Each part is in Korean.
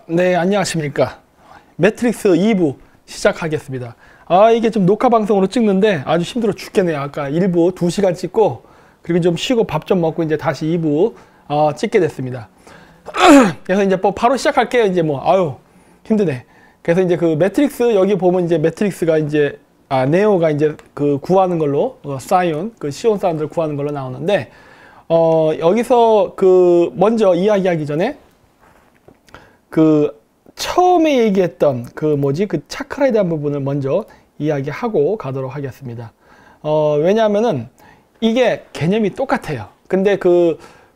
네, 안녕하십니까. 매트릭스 2부 시작하겠습니다. 이게 좀 녹화 방송으로 찍는데 아주 힘들어 죽겠네요. 아까 1부 2시간 찍고, 그리고 좀 쉬고 밥 좀 먹고 이제 다시 2부 찍게 됐습니다. 그래서 이제 바로 시작할게요. 이제 힘드네. 그래서 이제 그 매트릭스, 여기 보면 이제 매트릭스가 이제, 네오가 이제 그 구하는 걸로, 사이온, 그 시온 사람들 구하는 걸로 나오는데, 여기서 먼저 이야기하기 전에, 처음에 얘기했던 그 차크라에 대한 부분을 먼저 이야기하고 가도록 하겠습니다. 왜냐하면은 이게 개념이 똑같아요. 근데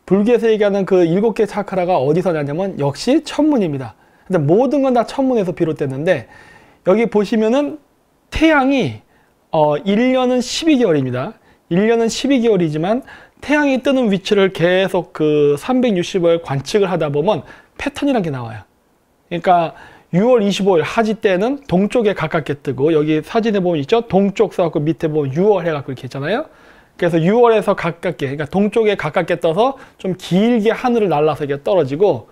불교에서 얘기하는 7개 차크라가 어디서 나냐면 역시 천문입니다. 근데 모든 건 다 천문에서 비롯됐는데, 여기 보시면은 태양이 1년은 12개월입니다. 1년은 12개월이지만 태양이 뜨는 위치를 계속 365일 관측을 하다 보면 패턴이라는 게 나와요. 그러니까 6월 25일 하지 때는 동쪽에 가깝게 뜨고, 여기 사진에 보면 있죠? 동쪽 써갖고 밑에 보면 6월 해갖고 이렇게 있잖아요. 그래서 6월에서 가깝게, 그러니까 동쪽에 가깝게 떠서 좀 길게 하늘을 날라서 이게 떨어지고,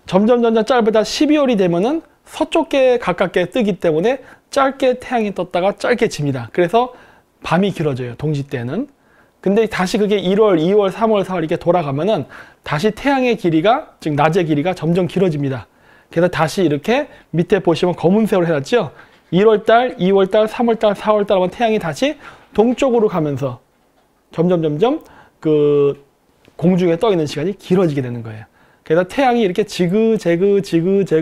점점 짧아다 12월이 되면은 서쪽에 가깝게 뜨기 때문에 짧게 태양이 떴다가 짧게 집니다. 그래서 밤이 길어져요, 동지 때는. 근데 다시 그게 1월, 2월, 3월, 4월 이렇게 돌아가면은 다시 태양의 길이가, 즉 낮의 길이가 점점 길어집니다. 그래서 다시 이렇게 밑에 보시면 검은색으로 해놨죠? 1월달, 2월달, 3월달, 4월달 하면 태양이 다시 동쪽으로 가면서 점점 공중에 떠 있는 시간이 길어지게 되는 거예요. 그래서 태양이 이렇게 지그재그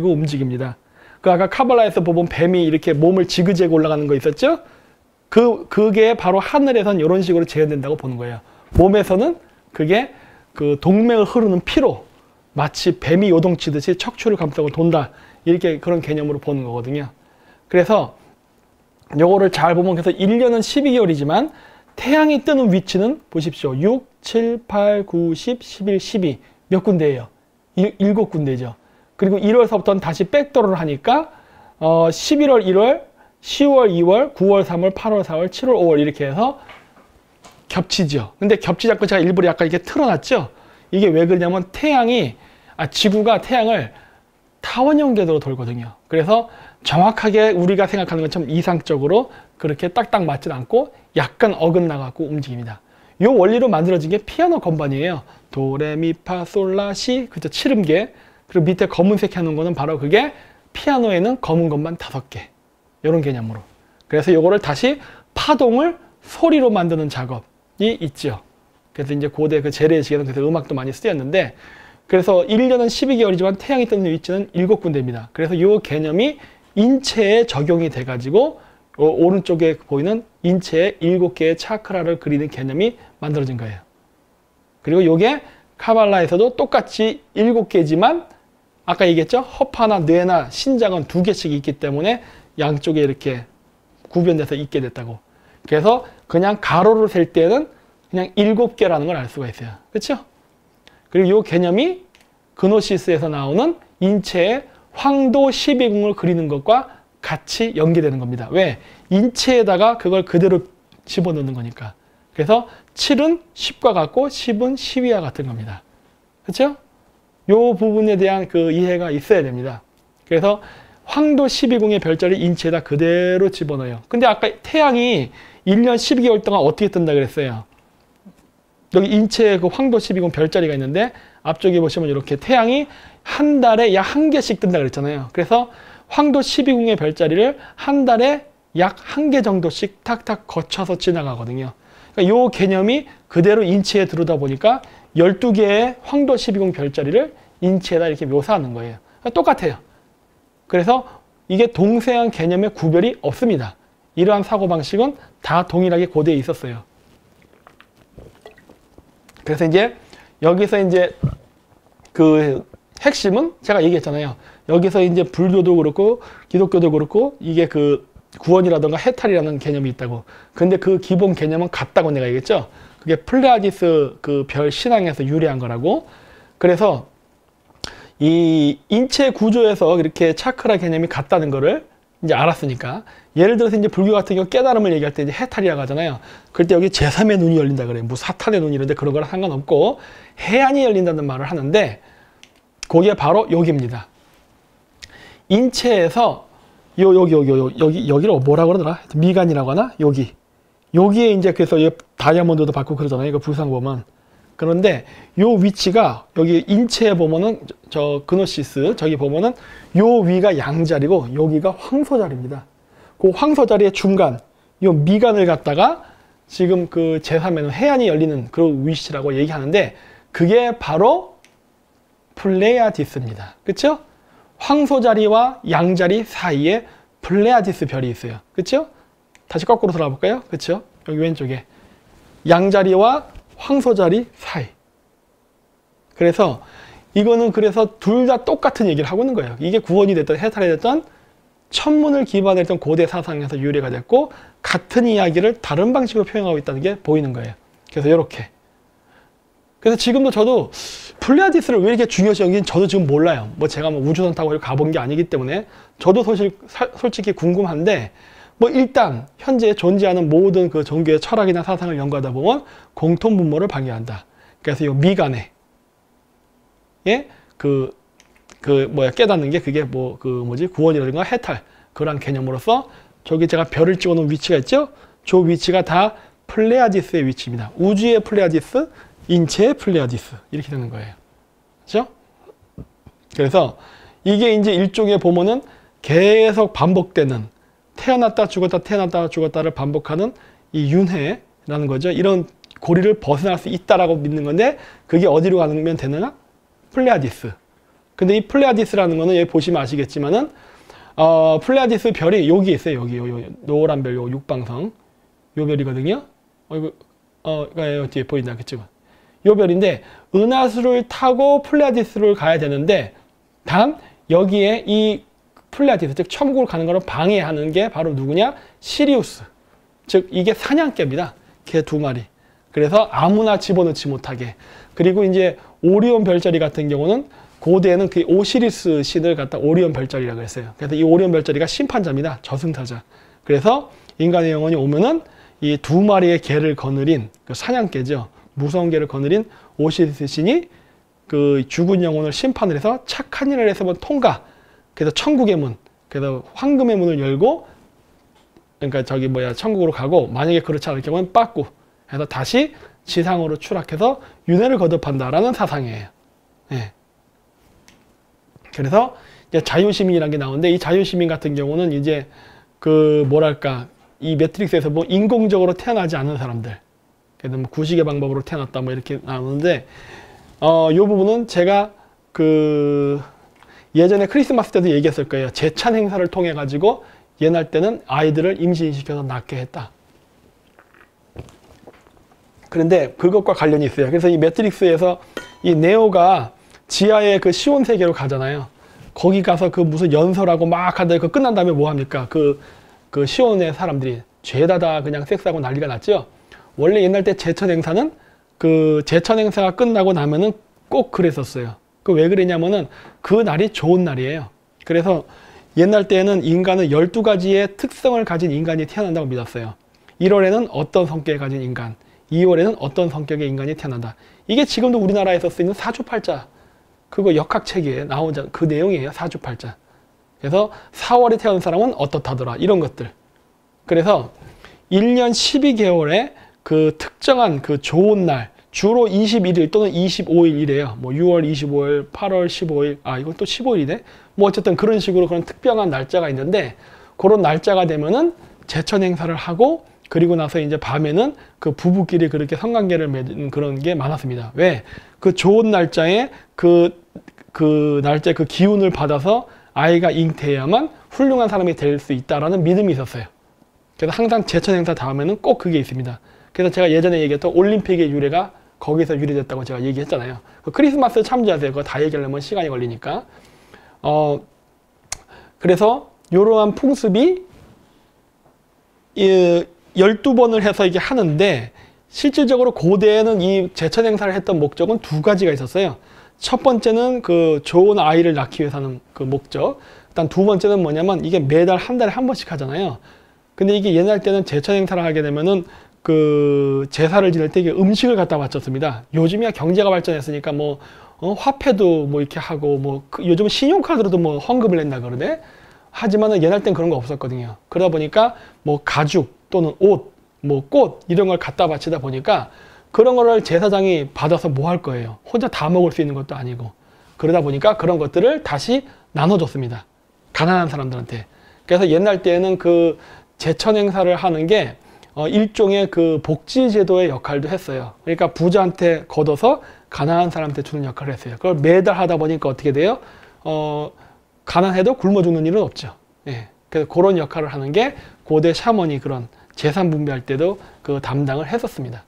움직입니다. 아까 카발라에서 보면 뱀이 이렇게 몸을 지그재그 올라가는 거 있었죠? 그게 바로 하늘에선 이런 식으로 재현된다고 보는 거예요. 몸에서는 그게 동맥을 흐르는 피로 마치 뱀이 요동치듯이 척추를 감싸고 돈다, 이렇게 그런 개념으로 보는 거거든요. 그래서 요거를 잘 보면, 그래서 1년은 12개월이지만 태양이 뜨는 위치는 보십시오. 6, 7, 8, 9, 10, 11, 12 몇 군데예요? 7군데죠. 그리고 1월서부터는 다시 백도어를 하니까 11월, 1월, 10월, 2월, 9월, 3월, 8월, 4월, 7월, 5월 이렇게 해서 겹치죠. 근데 겹치지 않고 제가 일부러 약간 이렇게 틀어놨죠. 이게 왜 그러냐면 지구가 태양을 타원형 궤도로 돌거든요. 그래서 정확하게 우리가 생각하는 것처럼 이상적으로 그렇게 딱딱 맞진 않고 약간 어긋나갖고 움직입니다. 이 원리로 만들어진 게 피아노 건반이에요. 도레미파솔라시, 그죠? 7음계. 그리고 밑에 검은색 해놓은 거는 바로 그게 피아노에는 검은 건반 5개. 이런 개념으로. 그래서 이거를 다시 파동을 소리로 만드는 작업이 있죠. 그래서 이제 고대 재래식에는 그래서 음악도 많이 쓰였는데, 그래서 1년은 12개월이지만 태양이 뜨는 위치는 7군데입니다. 그래서 이 개념이 인체에 적용이 돼가지고 오른쪽에 보이는 인체의 7개의 차크라를 그리는 개념이 만들어진 거예요. 그리고 이게 카발라에서도 똑같이 7개지만 아까 얘기했죠? 허파나 뇌나 신장은 2개씩 있기 때문에 양쪽에 이렇게 구별돼서 있게 됐다고. 그래서 그냥 가로로 셀 때는 그냥 7개라는 걸 알 수가 있어요. 그렇죠? 그리고 이 개념이 그노시스에서 나오는 인체의 황도 12궁을 그리는 것과 같이 연계되는 겁니다. 왜? 인체에다가 그걸 그대로 집어넣는 거니까. 그래서 7은 10과 같고 10은 12와 같은 겁니다. 그렇죠? 이 부분에 대한 이해가 있어야 됩니다. 그래서 황도 12궁의 별자리 인체에다 그대로 집어넣어요. 근데 아까 태양이 1년 12개월 동안 어떻게 뜬다 그랬어요? 여기 인체에 황도 12궁 별자리가 있는데, 앞쪽에 보시면 이렇게 태양이 한 달에 약 1개씩 뜬다 그랬잖아요. 그래서 황도 12궁의 별자리를 한 달에 약 1개 정도씩 탁탁 거쳐서 지나가거든요. 그러니까 이 개념이 그대로 인체에 들어오다 보니까 12개의 황도 12궁 별자리를 인체에다 이렇게 묘사하는 거예요. 그러니까 똑같아요. 그래서 이게 동서양 개념의 구별이 없습니다. 이러한 사고방식은 다 동일하게 고대에 있었어요. 그래서 이제 여기서 이제 핵심은 제가 얘기했잖아요. 여기서 이제 불교도 그렇고 기독교도 그렇고 이게 구원이라든가 해탈이라는 개념이 있다고. 근데 그 기본 개념은 같다고 내가 얘기했죠. 그게 플레아디스 별 신앙에서 유래한 거라고. 그래서 이 인체 구조에서 이렇게 차크라 개념이 같다는 거를 이제 알았으니까, 예를 들어서 이제 불교 같은 경우 깨달음을 얘기할 때 이제 해탈이라고 하잖아요. 그럴 때 여기 제3의 눈이 열린다 그래요. 뭐 사탄의 눈이 이런데 그런 거랑 상관없고 해안이 열린다는 말을 하는데, 그게 바로 여기입니다. 인체에서 여기를 뭐라 그러더라? 미간이라고 하나? 여기에 이제 그래서 다이아몬드도 받고 그러잖아요. 이거 불상 보면. 그런데 요 위치가 여기 인체에 보면은 저 그노시스 저기 보면은 요 위가 양자리고 여기가 황소자리입니다. 그 황소자리의 중간 요 미간을 갖다가 지금 그 제3에는 해안이 열리는 그런 위치라고 얘기하는데 그게 바로 플레이아디스입니다. 그렇죠? 황소자리와 양자리 사이에 플레이아디스 별이 있어요. 그렇죠? 다시 거꾸로 돌아볼까요? 그렇죠? 여기 왼쪽에 양자리와 황소자리 사이. 그래서 이거는 그래서 둘 다 똑같은 얘기를 하고 있는 거예요. 이게 구원이 됐던 해탈이 됐던 천문을 기반으로 했던 고대 사상에서 유래가 됐고 같은 이야기를 다른 방식으로 표현하고 있다는 게 보이는 거예요. 그래서 이렇게. 그래서 지금도 저도 플레이아디스를 왜 이렇게 중요시 여기는 저도 지금 몰라요. 뭐 제가 뭐 우주선 타고 가본 게 아니기 때문에 저도 솔직히 궁금한데 뭐 일단 현재 존재하는 모든 그 종교의 철학이나 사상을 연구하다 보면 공통 분모를 발견한다. 그래서 이 미간에 깨닫는 게 그게 구원이라든가 해탈 그런 개념으로서 저기 제가 별을 찍어놓은 위치가 있죠? 저 위치가 다 플레이아디스의 위치입니다. 우주의 플레이아디스, 인체의 플레이아디스 이렇게 되는 거예요. 그렇죠? 그래서 이게 이제 일종의 보면은 계속 반복되는 태어났다 죽었다 태어났다 죽었다를 반복하는 이 윤회라는 거죠. 이런 고리를 벗어날 수 있다라고 믿는 건데 그게 어디로 가면 되느냐? 플레이아디스. 근데 이 플레이아디스라는 거는 여기 보시면 아시겠지만은 플레이아디스 별이 여기 있어요. 여기 노란 별, 요 육방성 요 별이거든요. 뒤에 보인다 그쵸? 요 별인데 은하수를 타고 플레이아디스를 가야 되는데 단 여기에 이 플레이아디스 즉 천국을 가는 것을 방해하는 게 바로 누구냐? 시리우스. 즉 이게 사냥개입니다. 개 2마리. 그래서 아무나 집어넣지 못하게. 그리고 이제 오리온 별자리 같은 경우는 고대에는 그 오시리스 신을 갖다 오리온 별자리라고 했어요. 그래서 이 오리온 별자리가 심판자입니다. 저승사자. 그래서 인간의 영혼이 오면은 이 2마리의 개를 거느린 그 사냥개죠. 무서운 개를 거느린 오시리스 신이 그 죽은 영혼을 심판을 해서 착한 일을 해서 통과. 그래서 천국의 문, 그래서 황금의 문을 열고, 그러니까 천국으로 가고, 만약에 그렇지 않을 경우는 빠꾸 해서 다시 지상으로 추락해서 윤회를 거듭한다라는 사상이에요. 예. 그래서 이제 자유시민이라는 게 나오는데 이 자유시민 같은 경우는 이제 이 매트릭스에서 뭐 인공적으로 태어나지 않은 사람들, 그래서 뭐 구식의 방법으로 태어났다 뭐 이렇게 나오는데 이 부분은 제가 예전에 크리스마스 때도 얘기했을 거예요. 제찬 행사를 통해 가지고 옛날 때는 아이들을 임신시켜서 낳게 했다. 그런데 그것과 관련이 있어요. 그래서 이 매트릭스에서 이 네오가 지하의 그 시온 세계로 가잖아요. 거기 가서 그 무슨 연설하고 막 하다가 그 끝난 다음에 뭐 합니까? 그 시온의 사람들이 죄다 그냥 섹스하고 난리가 났죠. 원래 옛날 때 제천 행사는 그 제천 행사가 끝나고 나면은 꼭 그랬었어요. 그 왜 그러냐면은 그 날이 좋은 날이에요. 그래서 옛날 때에는 인간은 12가지의 특성을 가진 인간이 태어난다고 믿었어요. 1월에는 어떤 성격을 가진 인간, 2월에는 어떤 성격의 인간이 태어난다. 이게 지금도 우리나라에서 쓰이는 사주팔자, 그거 역학책에 나온 그 내용이에요. 사주팔자. 그래서 4월에 태어난 사람은 어떻다더라. 이런 것들. 그래서 1년 12개월에 그 특정한 그 좋은 날, 주로 21일 또는 25일이래요. 뭐 6월 25일, 8월 15일, 이건 또 15일이네. 뭐 어쨌든 그런 식으로 그런 특별한 날짜가 있는데 그런 날짜가 되면은 제천 행사를 하고 그리고 나서 이제 밤에는 그 부부끼리 그렇게 성관계를 맺는 그런 게 많았습니다. 왜? 그 좋은 날짜에 그 날짜에 그 기운을 받아서 아이가 잉태해야만 훌륭한 사람이 될 수 있다라는 믿음이 있었어요. 그래서 항상 제천 행사 다음에는 꼭 그게 있습니다. 그래서 제가 예전에 얘기했던 올림픽의 유래가 거기서 유래됐다고 제가 얘기했잖아요. 그 크리스마스 참조하세요. 그거 다 얘기하려면 시간이 걸리니까. 그래서 이러한 풍습이 12번을 해서 이게 하는데 실질적으로 고대에는 이 제천 행사를 했던 목적은 2가지가 있었어요. 첫 번째는 그 좋은 아이를 낳기 위해서 하는 그 목적. 일단 2번째는 뭐냐면 이게 매달 한 달에 한 번씩 하잖아요. 근데 이게 옛날 때는 제천 행사를 하게 되면은 그 제사를 지낼 때 이게 음식을 갖다 바쳤습니다. 요즘이야 경제가 발전했으니까 뭐 화폐도 뭐 이렇게 하고 뭐 요즘은 신용카드로도 뭐 헌금을 낸다 그러네. 하지만은 옛날 땐 그런 거 없었거든요. 그러다 보니까 뭐 가죽 또는 옷, 뭐 꽃 이런 걸 갖다 바치다 보니까 그런 거를 제사장이 받아서 뭐 할 거예요. 혼자 다 먹을 수 있는 것도 아니고. 그러다 보니까 그런 것들을 다시 나눠줬습니다. 가난한 사람들한테. 그래서 옛날 때에는 그 제천 행사를 하는 게 일종의 그 복지제도의 역할도 했어요. 그러니까 부자한테 걷어서 가난한 사람한테 주는 역할을 했어요. 그걸 매달 하다 보니까 어떻게 돼요? 가난해도 굶어 죽는 일은 없죠. 예. 그래서 그런 역할을 하는 게 고대 샤먼이 그런 재산 분배할 때도 그 담당을 했었습니다.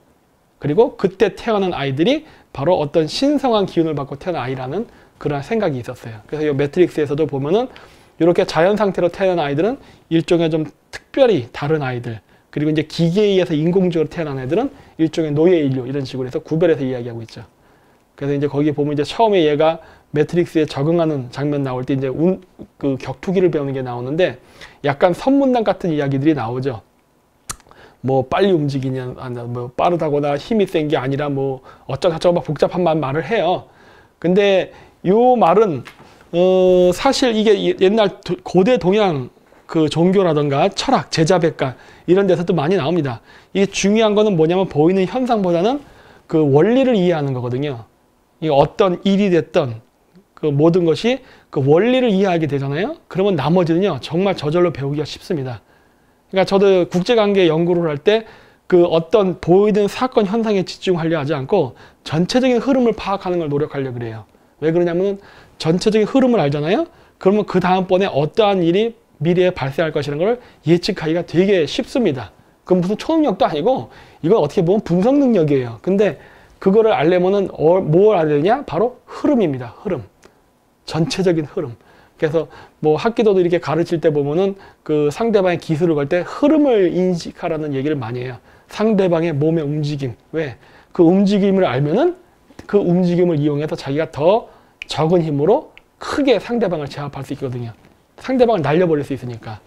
그리고 그때 태어난 아이들이 바로 어떤 신성한 기운을 받고 태어난 아이라는 그런 생각이 있었어요. 그래서 이 매트릭스에서도 보면은 이렇게 자연 상태로 태어난 아이들은 일종의 좀 특별히 다른 아이들, 그리고 이제 기계에 의해서 인공적으로 태어난 애들은 일종의 노예 인류 이런 식으로 해서 구별해서 이야기하고 있죠. 그래서 이제 거기 보면 이제 처음에 얘가 매트릭스에 적응하는 장면 나올 때 이제 그 격투기를 배우는 게 나오는데 약간 선문답 같은 이야기들이 나오죠. 뭐 빨리 움직이냐, 뭐 빠르다거나 힘이 센 게 아니라 뭐 어쩌고저쩌고 막 복잡한 말을 해요. 근데 요 말은 사실 이게 옛날 고대 동양 그 종교라던가 철학, 제자백과 이런 데서도 많이 나옵니다. 이게 중요한 거는 뭐냐면 보이는 현상보다는 그 원리를 이해하는 거거든요. 이 어떤 일이 됐던 그 모든 것이 그 원리를 이해하게 되잖아요. 그러면 나머지는요 정말 저절로 배우기가 쉽습니다. 그러니까 저도 국제관계 연구를 할 때 그 어떤 보이는 사건 현상에 집중하려 하지 않고 전체적인 흐름을 파악하는 걸 노력하려고 그래요. 왜 그러냐면 전체적인 흐름을 알잖아요. 그러면 그 다음번에 어떠한 일이 미래에 발생할 것이라는 걸 예측하기가 되게 쉽습니다. 그건 무슨 초능력도 아니고 이건 어떻게 보면 분석 능력이에요. 근데 그거를 알려면은 뭘 알아야 되냐? 바로 흐름입니다. 흐름. 전체적인 흐름. 그래서 뭐 학기도도 이렇게 가르칠 때 보면은 그 상대방의 기술을 걸 때 흐름을 인식하라는 얘기를 많이 해요. 상대방의 몸의 움직임. 왜? 그 움직임을 알면은 그 움직임을 이용해서 자기가 더 적은 힘으로 크게 상대방을 제압할 수 있거든요. 상대방을 날려버릴 수 있으니까.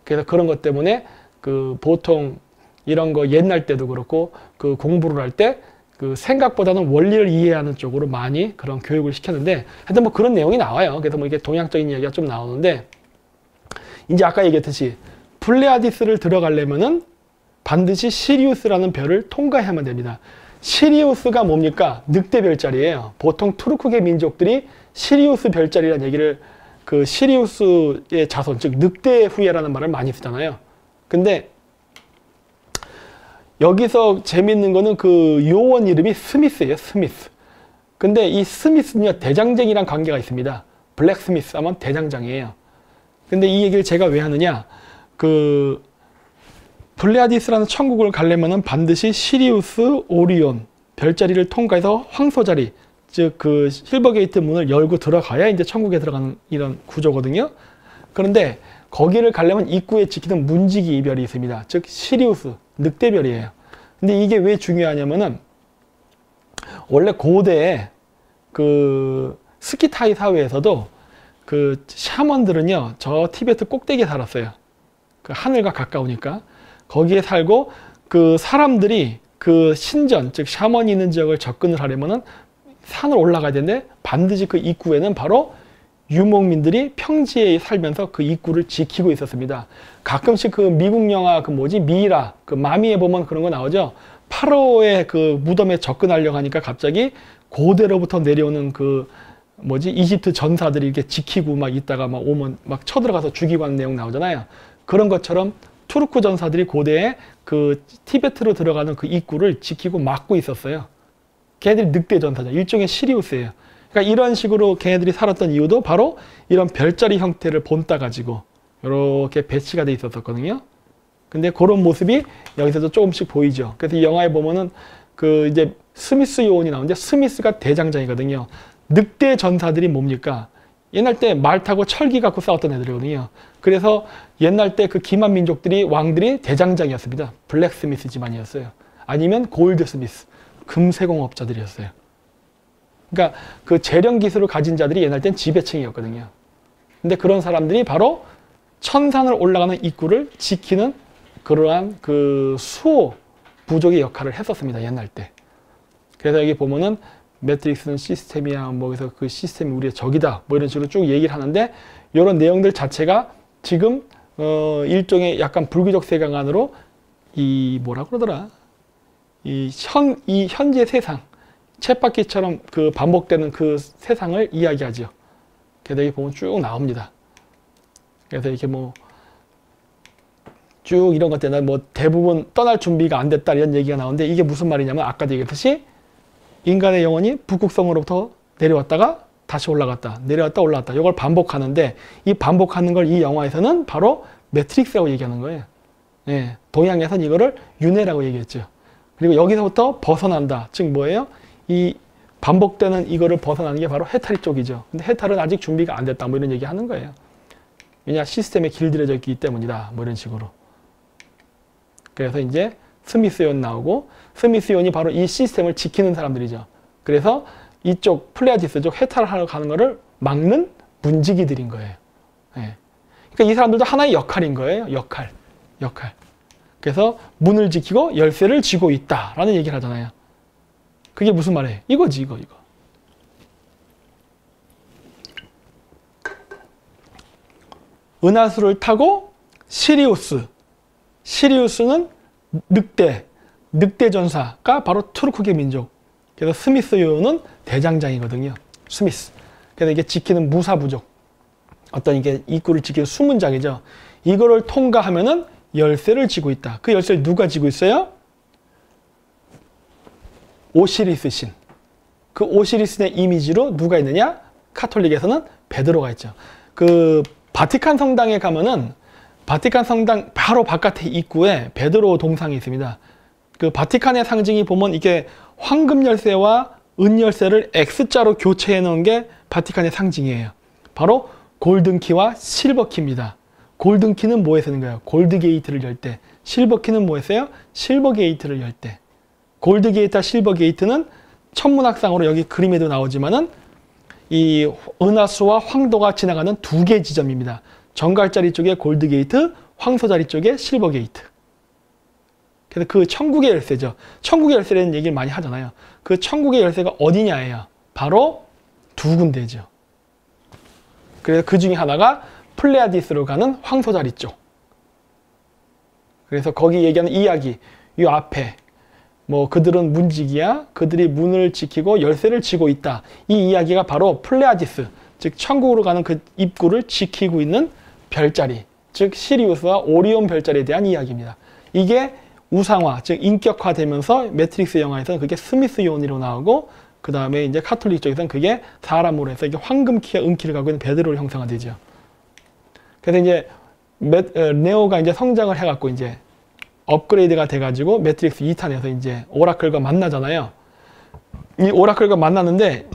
그래서 그런 것 때문에 그 보통 이런 거 옛날 때도 그렇고 그 공부를 할 때 그 생각보다는 원리를 이해하는 쪽으로 많이 그런 교육을 시켰는데 하여튼 뭐 그런 내용이 나와요. 그래서 뭐 이게 동양적인 이야기가 좀 나오는데 이제 아까 얘기했듯이 플레아디스를 들어가려면은 반드시 시리우스라는 별을 통과해야만 됩니다. 시리우스가 뭡니까? 늑대 별자리예요. 보통 투르크계 민족들이 시리우스 별자리라는 얘기를 그 시리우스의 자손, 즉 늑대의 후예라는 말을 많이 쓰잖아요. 근데 여기서 재밌는 거는 그 요원 이름이 스미스예요. 스미스. 근데 이 스미스는요 대장쟁이랑 관계가 있습니다. 블랙 스미스 하면 대장장이에요. 근데 이 얘기를 제가 왜 하느냐, 그 플레아디스라는 천국을 가려면은 반드시 시리우스, 오리온 별자리를 통과해서 황소자리, 즉 그 실버게이트 문을 열고 들어가야 이제 천국에 들어가는 이런 구조거든요. 그런데 거기를 가려면 입구에 지키는 문지기 별이 있습니다. 즉 시리우스, 늑대별이에요. 근데 이게 왜 중요하냐면은 원래 고대에 그 스키타이 사회에서도 그 샤먼들은요 저 티베트 꼭대기에 살았어요. 그 하늘과 가까우니까 거기에 살고 그 사람들이 그 신전 즉 샤먼이 있는 지역을 접근을 하려면은 산을 올라가야 되는데 반드시 그 입구에는 바로 유목민들이 평지에 살면서 그 입구를 지키고 있었습니다. 가끔씩 그 미국 영화 그 뭐지 미이라 그 마미에 보면 그런 거 나오죠. 파로의 그 무덤에 접근하려고 하니까 갑자기 고대로부터 내려오는 그 뭐지 이집트 전사들이 이렇게 지키고 막 있다가 막 오면 막 쳐들어가서 죽이고 하는 내용 나오잖아요. 그런 것처럼 투르크 전사들이 고대에 그 티베트로 들어가는 그 입구를 지키고 막고 있었어요. 걔네들이 늑대 전사자, 일종의 시리우스예요. 그러니까 이런 식으로 걔네들이 살았던 이유도 바로 이런 별자리 형태를 본따 가지고 이렇게 배치가 돼 있었거든요. 근데 그런 모습이 여기서도 조금씩 보이죠. 그래서 이 영화에 보면은 그 이제 스미스 요원이 나오는데 스미스가 대장장이거든요. 늑대 전사들이 뭡니까? 옛날 때 말 타고 철기 갖고 싸웠던 애들이거든요. 그래서 옛날 때 그 기만 민족들이 왕들이 대장장이었습니다. 블랙 스미스 집안이었어요. 아니면 골드 스미스, 금세공업자들이었어요. 그러니까 그 재련 기술을 가진 자들이 옛날 땐 지배층이었거든요. 근데 그런 사람들이 바로 천산을 올라가는 입구를 지키는 그러한 그 수호 부족의 역할을 했었습니다. 옛날 때. 그래서 여기 보면은 매트릭스는 시스템이야. 뭐 그래서 그 시스템이 우리의 적이다. 뭐 이런 식으로 쭉 얘기를 하는데 이런 내용들 자체가 지금 일종의 약간 불교적 세계관으로 이 뭐라 그러더라? 이 현재 세상, 쳇바퀴처럼 그 반복되는 그 세상을 이야기하죠. 그래서 여기 보면 쭉 나옵니다. 그래서 이렇게 뭐 쭉 이런 것들은 뭐 대부분 떠날 준비가 안 됐다 이런 얘기가 나오는데 이게 무슨 말이냐면 아까도 얘기했듯이 인간의 영혼이 북극성으로부터 내려왔다가 다시 올라갔다, 내려왔다 올라갔다 이걸 반복하는데 이 반복하는 걸 이 영화에서는 바로 매트릭스라고 얘기하는 거예요. 예, 동양에서는 이거를 윤회라고 얘기했죠. 그리고 여기서부터 벗어난다. 즉 뭐예요? 이 반복되는 이거를 벗어나는 게 바로 해탈이 쪽이죠. 근데 해탈은 아직 준비가 안 됐다. 뭐 이런 얘기 하는 거예요. 왜냐? 시스템에 길들여져 있기 때문이다. 뭐 이런 식으로. 그래서 이제 스미스온 나오고 스미스온이 바로 이 시스템을 지키는 사람들이죠. 그래서 이쪽 플레아디스 쪽 해탈을 하러 가는 거를 막는 문지기들인 거예요. 예. 그러니까 이 사람들도 하나의 역할인 거예요. 역할. 그래서 문을 지키고 열쇠를 쥐고 있다라는 얘기를 하잖아요. 그게 무슨 말이에요? 이거지, 이거. 은하수를 타고 시리우스는 늑대 전사가 바로 투르크계 민족. 그래서 스미스요는 대장장이거든요. 스미스. 그래서 이게 지키는 무사부족. 어떤 이게 입구를 지키는 수문장이죠. 이거를 통과하면은 열쇠를 쥐고 있다. 그 열쇠를 누가 쥐고 있어요? 오시리스 신. 그 오시리스의 이미지로 누가 있느냐? 카톨릭에서는 베드로가 있죠. 그 바티칸 성당에 가면은 바티칸 성당 바로 바깥에 입구에 베드로 동상이 있습니다. 그 바티칸의 상징이 보면 이게 황금 열쇠와 은 열쇠를 X자로 교체해 놓은 게 바티칸의 상징이에요. 바로 골든키와 실버키입니다. 골든키는 뭐에 쓰는 거예요? 골드 게이트를 열 때. 실버키는 뭐에 써요? 실버 게이트를 열 때. 골드 게이트와 실버 게이트는 천문학상으로 여기 그림에도 나오지만은 이 은하수와 황도가 지나가는 두 개 지점입니다. 정갈자리 쪽에 골드 게이트, 황소자리 쪽에 실버 게이트. 그래서 그 천국의 열쇠죠. 천국의 열쇠라는 얘기를 많이 하잖아요. 그 천국의 열쇠가 어디냐예요. 바로 두 군데죠. 그래서 그 중에 하나가 플레아디스로 가는 황소자리 쪽. 그래서 거기 얘기하는 이야기, 이 앞에 뭐 그들은 문지기야, 그들이 문을 지키고 열쇠를 쥐고 있다. 이 이야기가 바로 플레아디스, 즉 천국으로 가는 그 입구를 지키고 있는 별자리, 즉 시리우스와 오리온 별자리에 대한 이야기입니다. 이게 우상화, 즉 인격화되면서 매트릭스 영화에서는 그게 스미스요니로 나오고 그 다음에 이제 카톨릭 쪽에서는 그게 사람으로 해서 이게 황금키와 은키를 갖고 있는 베드로로 형상화되죠. 그래서 이제 네오가 이제 성장을 해갖고 이제 업그레이드가 돼가지고 매트릭스 2탄에서 이제 오라클과 만나잖아요. 이 오라클과 만나는데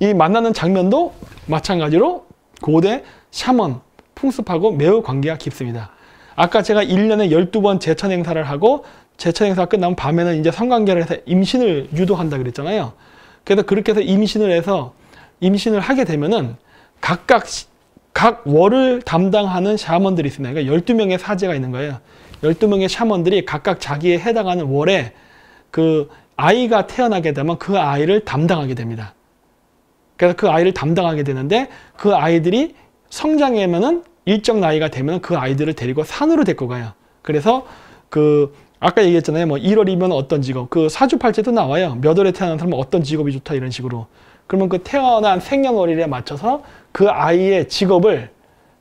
이 만나는 장면도 마찬가지로 고대 샤먼 풍습하고 매우 관계가 깊습니다. 아까 제가 1년에 12번 제천 행사를 하고 제천 행사가 끝나면 밤에는 이제 성관계를 해서 임신을 유도한다 그랬잖아요. 그래서 그렇게 해서 임신을 하게 되면은 각 월을 담당하는 샤먼들이 있습니다. 그러니까 12명의 사제가 있는 거예요. 12명의 샤먼들이 각각 자기에 해당하는 월에 그 아이가 태어나게 되면 그 아이를 담당하게 됩니다. 그래서 그 아이를 담당하게 되는데 그 아이들이 성장하면은 일정 나이가 되면 그 아이들을 데리고 산으로 데리고 가요. 그래서 그 아까 얘기했잖아요. 뭐 1월이면 어떤 직업, 그 사주팔자도 나와요. 몇 월에 태어난 사람은 어떤 직업이 좋다 이런 식으로. 그러면 그 태어난 생년월일에 맞춰서 그 아이의 직업을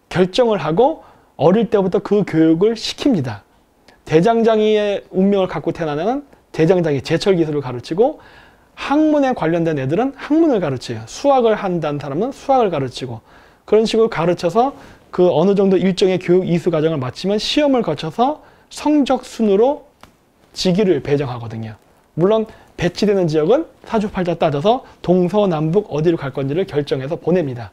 결정을 하고 어릴 때부터 그 교육을 시킵니다. 대장장이의 운명을 갖고 태어나는 대장장이 제철 기술을 가르치고 학문에 관련된 애들은 학문을 가르쳐요. 수학을 한다는 사람은 수학을 가르치고 그런 식으로 가르쳐서 그 어느 정도 일정의 교육 이수 과정을 마치면 시험을 거쳐서 성적 순으로 직위를 배정하거든요. 물론 배치되는 지역은 사주팔자 따져서 동서남북 어디로 갈 건지를 결정해서 보냅니다.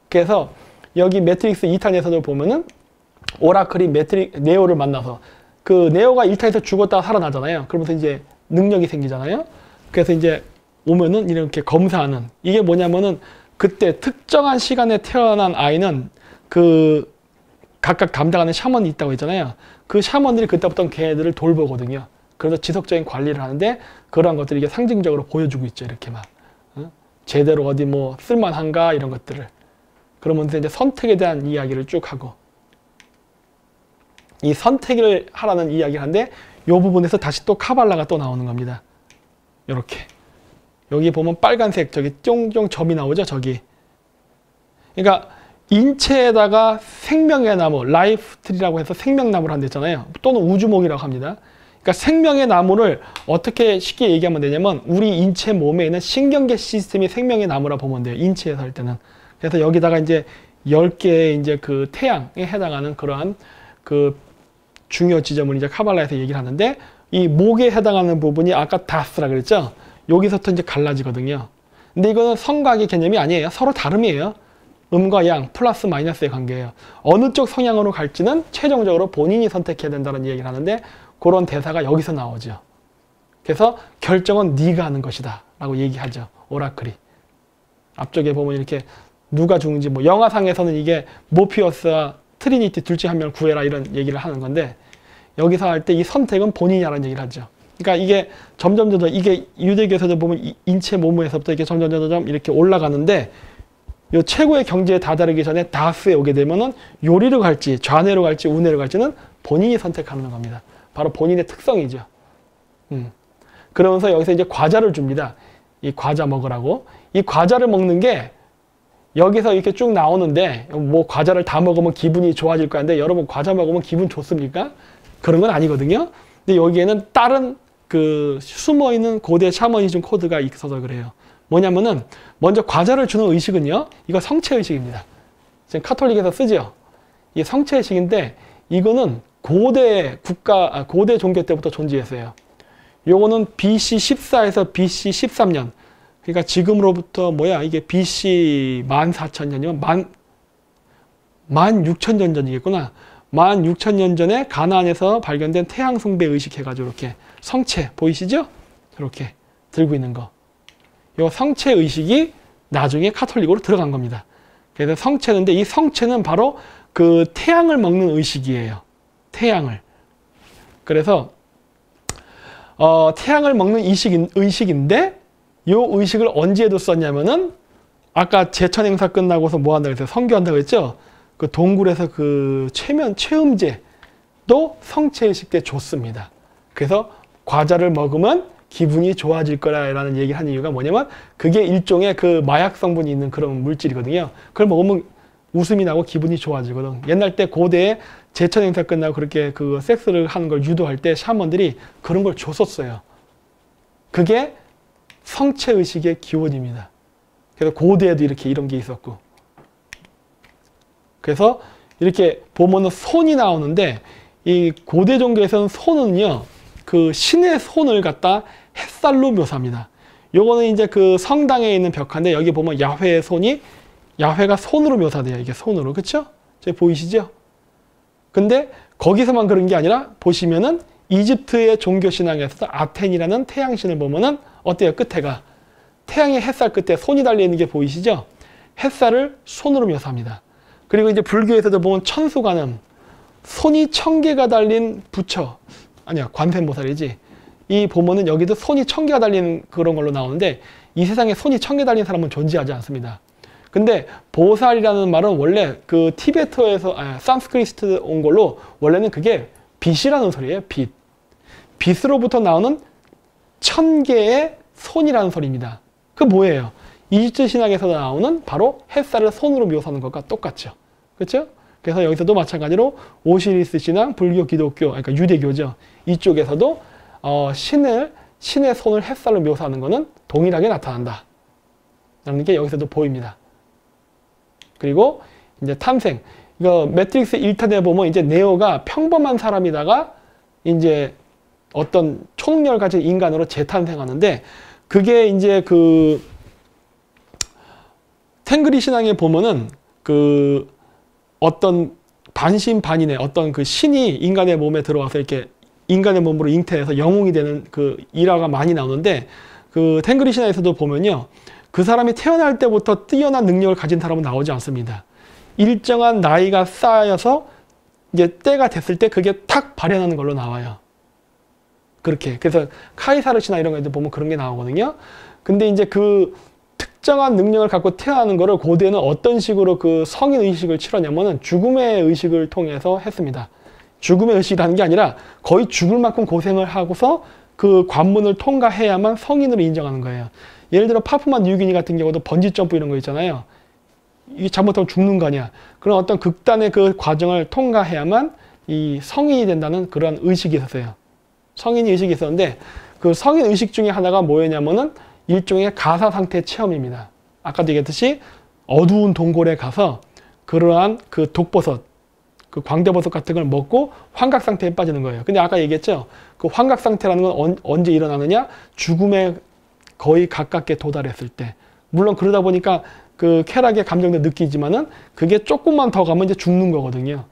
그래서 여기 매트릭스 2탄에서도 보면은 오라클이 네오를 만나서 그 네오가 1탄에서 죽었다가 살아나잖아요. 그러면서 이제 능력이 생기잖아요. 그래서 이제 오면은 이렇게 검사하는 이게 뭐냐면은 그때 특정한 시간에 태어난 아이는 그 각각 담당하는 샤먼이 있다고 했잖아요. 그 샤먼들이 그때부터 걔네들을 돌보거든요. 그래서 지속적인 관리를 하는데 그러한 것들이 이게 상징적으로 보여주고 있죠. 이렇게 막. 제대로 어디 뭐 쓸만한가 이런 것들을. 그러면서 이제 선택에 대한 이야기를 쭉 하고, 이 선택을 하라는 이야기를 하는데 이 부분에서 다시 또 카발라가 또 나오는 겁니다. 이렇게 여기 보면 빨간색 저기 쫑쫑 점이 나오죠. 저기. 그러니까 인체에다가 생명의 나무, 라이프 트리라고 해서 생명나무를 한댔잖아요. 또는 우주목이라고 합니다. 그러니까 생명의 나무를 어떻게 쉽게 얘기하면 되냐면 우리 인체 몸에 있는 신경계 시스템이 생명의 나무라 보면 돼요. 인체에서 할 때는. 그래서 여기다가 이제 10개의 이제 그 태양에 해당하는 그러한 그 중요 지점을 이제 카발라에서 얘기를 하는데, 이 목에 해당하는 부분이 아까 다스라 그랬죠? 여기서부터 이제 갈라지거든요. 근데 이거는 성각의 개념이 아니에요. 서로 다름이에요. 음과 양, 플러스 마이너스의 관계예요. 어느 쪽 성향으로 갈지는 최종적으로 본인이 선택해야 된다는 얘기를 하는데, 그런 대사가 여기서 나오죠. 그래서 결정은 네가 하는 것이다 라고 얘기하죠. 오라클이. 앞쪽에 보면 이렇게 누가 죽는지, 뭐 영화상에서는 이게 모피어스와 트리니티 둘 중 한 명을 구해라 이런 얘기를 하는 건데, 여기서 할 때 이 선택은 본인이 하라는 얘기를 하죠. 그러니까 이게 점점 이게 유대교에서도 보면 인체 모무에서부터 이렇게 점점 이렇게 올라가는데, 요 최고의 경지에 다다르기 전에 다스에 오게 되면은 요리로 갈지 좌뇌로 갈지 우뇌로 갈지는 본인이 선택하는 겁니다. 바로 본인의 특성이죠. 그러면서 여기서 이제 과자를 줍니다. 이 과자 먹으라고. 이 과자를 먹는 게 여기서 이렇게 쭉 나오는데, 뭐 과자를 다 먹으면 기분이 좋아질 거는데 여러분 과자 먹으면 기분 좋습니까? 그런 건 아니거든요. 근데 여기에는 다른 그 숨어있는 고대 샤머니즘 코드가 있어서 그래요. 뭐냐면은 먼저 과자를 주는 의식은요, 이거 성체의식입니다. 지금 카톨릭에서 쓰죠. 이 성체의식인데 이거는 고대 고대 종교 때부터 존재했어요. 요거는 BC 14에서 BC 13년. 그러니까 지금으로부터 이게 BC 14,000년이면 16,000년 전이겠구나. 16,000년 전에 가나안에서 발견된 태양 숭배 의식 해가지고 이렇게 성체 보이시죠? 이렇게 들고 있는 거. 요 성체 의식이 나중에 카톨릭으로 들어간 겁니다. 그래서 성체인데 이 성체는 바로 그 태양을 먹는 의식이에요. 태양을. 그래서 태양을 먹는 의식인데 요 의식을 언제도 썼냐면은 아까 제천 행사 끝나고서 뭐 한다고 했어요? 성교한다고 했죠? 그 동굴에서 그 최음제도 성체의식 때 줬습니다. 그래서 과자를 먹으면 기분이 좋아질 거라는 얘기를 하는 이유가 뭐냐면 그게 일종의 그 마약 성분이 있는 그런 물질이거든요. 그걸 먹으면 웃음이 나고 기분이 좋아지거든. 옛날 때 고대에 제천 행사 끝나고 그렇게 그 섹스를 하는 걸 유도할 때 샤먼들이 그런 걸 줬었어요. 그게 성체의식의 기원입니다. 그래서 고대에도 이렇게 이런 게 있었고. 그래서 이렇게 보면은 손이 나오는데 이 고대 종교에서는 손은요, 그 신의 손을 갖다 햇살로 묘사합니다. 요거는 이제 그 성당에 있는 벽화인데 여기 보면 야훼의 손이 야훼가 손으로 묘사돼요. 이게 손으로. 그쵸? 저기 보이시죠? 근데 거기서만 그런 게 아니라 보시면은 이집트의 종교 신앙에서 아텐이라는 태양신을 보면은 어때요? 끝에가 태양의 햇살 끝에 손이 달려 있는 게 보이시죠? 햇살을 손으로 묘사합니다. 그리고 이제 불교에서도 보면 천수관음, 손이 1000개가 달린 부처, 아니야 관세음보살이지. 이 보면은 여기도 손이 1000개가 달린 그런 걸로 나오는데 이 세상에 손이 1000개 달린 사람은 존재하지 않습니다. 근데 보살이라는 말은 원래 그 티베트에서 산스크리트 온 걸로 원래는 그게 빛이라는 소리예요. 빛. 빛으로부터 나오는 1000개의 손이라는 소리입니다. 그 뭐예요? 이집트 신학에서 나오는 바로 햇살을 손으로 묘사하는 것과 똑같죠. 그렇죠? 그래서 여기서도 마찬가지로 오시리스 신앙, 불교, 기독교, 그러니까 유대교죠. 이쪽에서도 신의 손을 햇살로 묘사하는 것은 동일하게 나타난다. 라는 게 여기서도 보입니다. 그리고 이제 탄생. 이거 매트릭스 1탄에 보면 이제 네오가 평범한 사람이다가 이제 어떤 초능력을 가진 인간으로 재탄생하는데 그게 이제 그 탱그리 신앙에 보면은 그 어떤 반신반인의 어떤 그 신이 인간의 몸에 들어와서 이렇게 인간의 몸으로 잉태해서 영웅이 되는 그 일화가 많이 나오는데 그 탱그리 신앙에서도 보면요. 그 사람이 태어날 때부터 뛰어난 능력을 가진 사람은 나오지 않습니다. 일정한 나이가 쌓여서 이제 때가 됐을 때 그게 탁 발현하는 걸로 나와요. 그렇게. 그래서 카이사르 신화 이런 거에도 보면 그런 게 나오거든요. 근데 이제 그 특정한 능력을 갖고 태어나는 거를 고대는 어떤 식으로 그 성인 의식을 치렀냐면은 죽음의 의식을 통해서 했습니다. 죽음의 의식이라는 게 아니라 거의 죽을 만큼 고생을 하고서 그 관문을 통과해야만 성인으로 인정하는 거예요. 예를 들어 파푸마 뉴기니 같은 경우도 번지점프 이런 거 있잖아요. 이게 잘못하면 죽는 거 아니야. 그런 어떤 극단의 그 과정을 통과해야만 이 성인이 된다는 그런 의식이 있었어요. 성인 의식이 있었는데 그 성인 의식 중에 하나가 뭐였냐면은 일종의 가사 상태 체험입니다. 아까도 얘기했듯이 어두운 동굴에 가서 그러한 그 독버섯, 그 광대버섯 같은 걸 먹고 환각 상태에 빠지는 거예요. 근데 아까 얘기했죠. 그 환각 상태라는 건 언제 일어나느냐? 죽음에 거의 가깝게 도달했을 때. 물론 그러다 보니까 그 쾌락의 감정도 느끼지만은 그게 조금만 더 가면 이제 죽는 거거든요.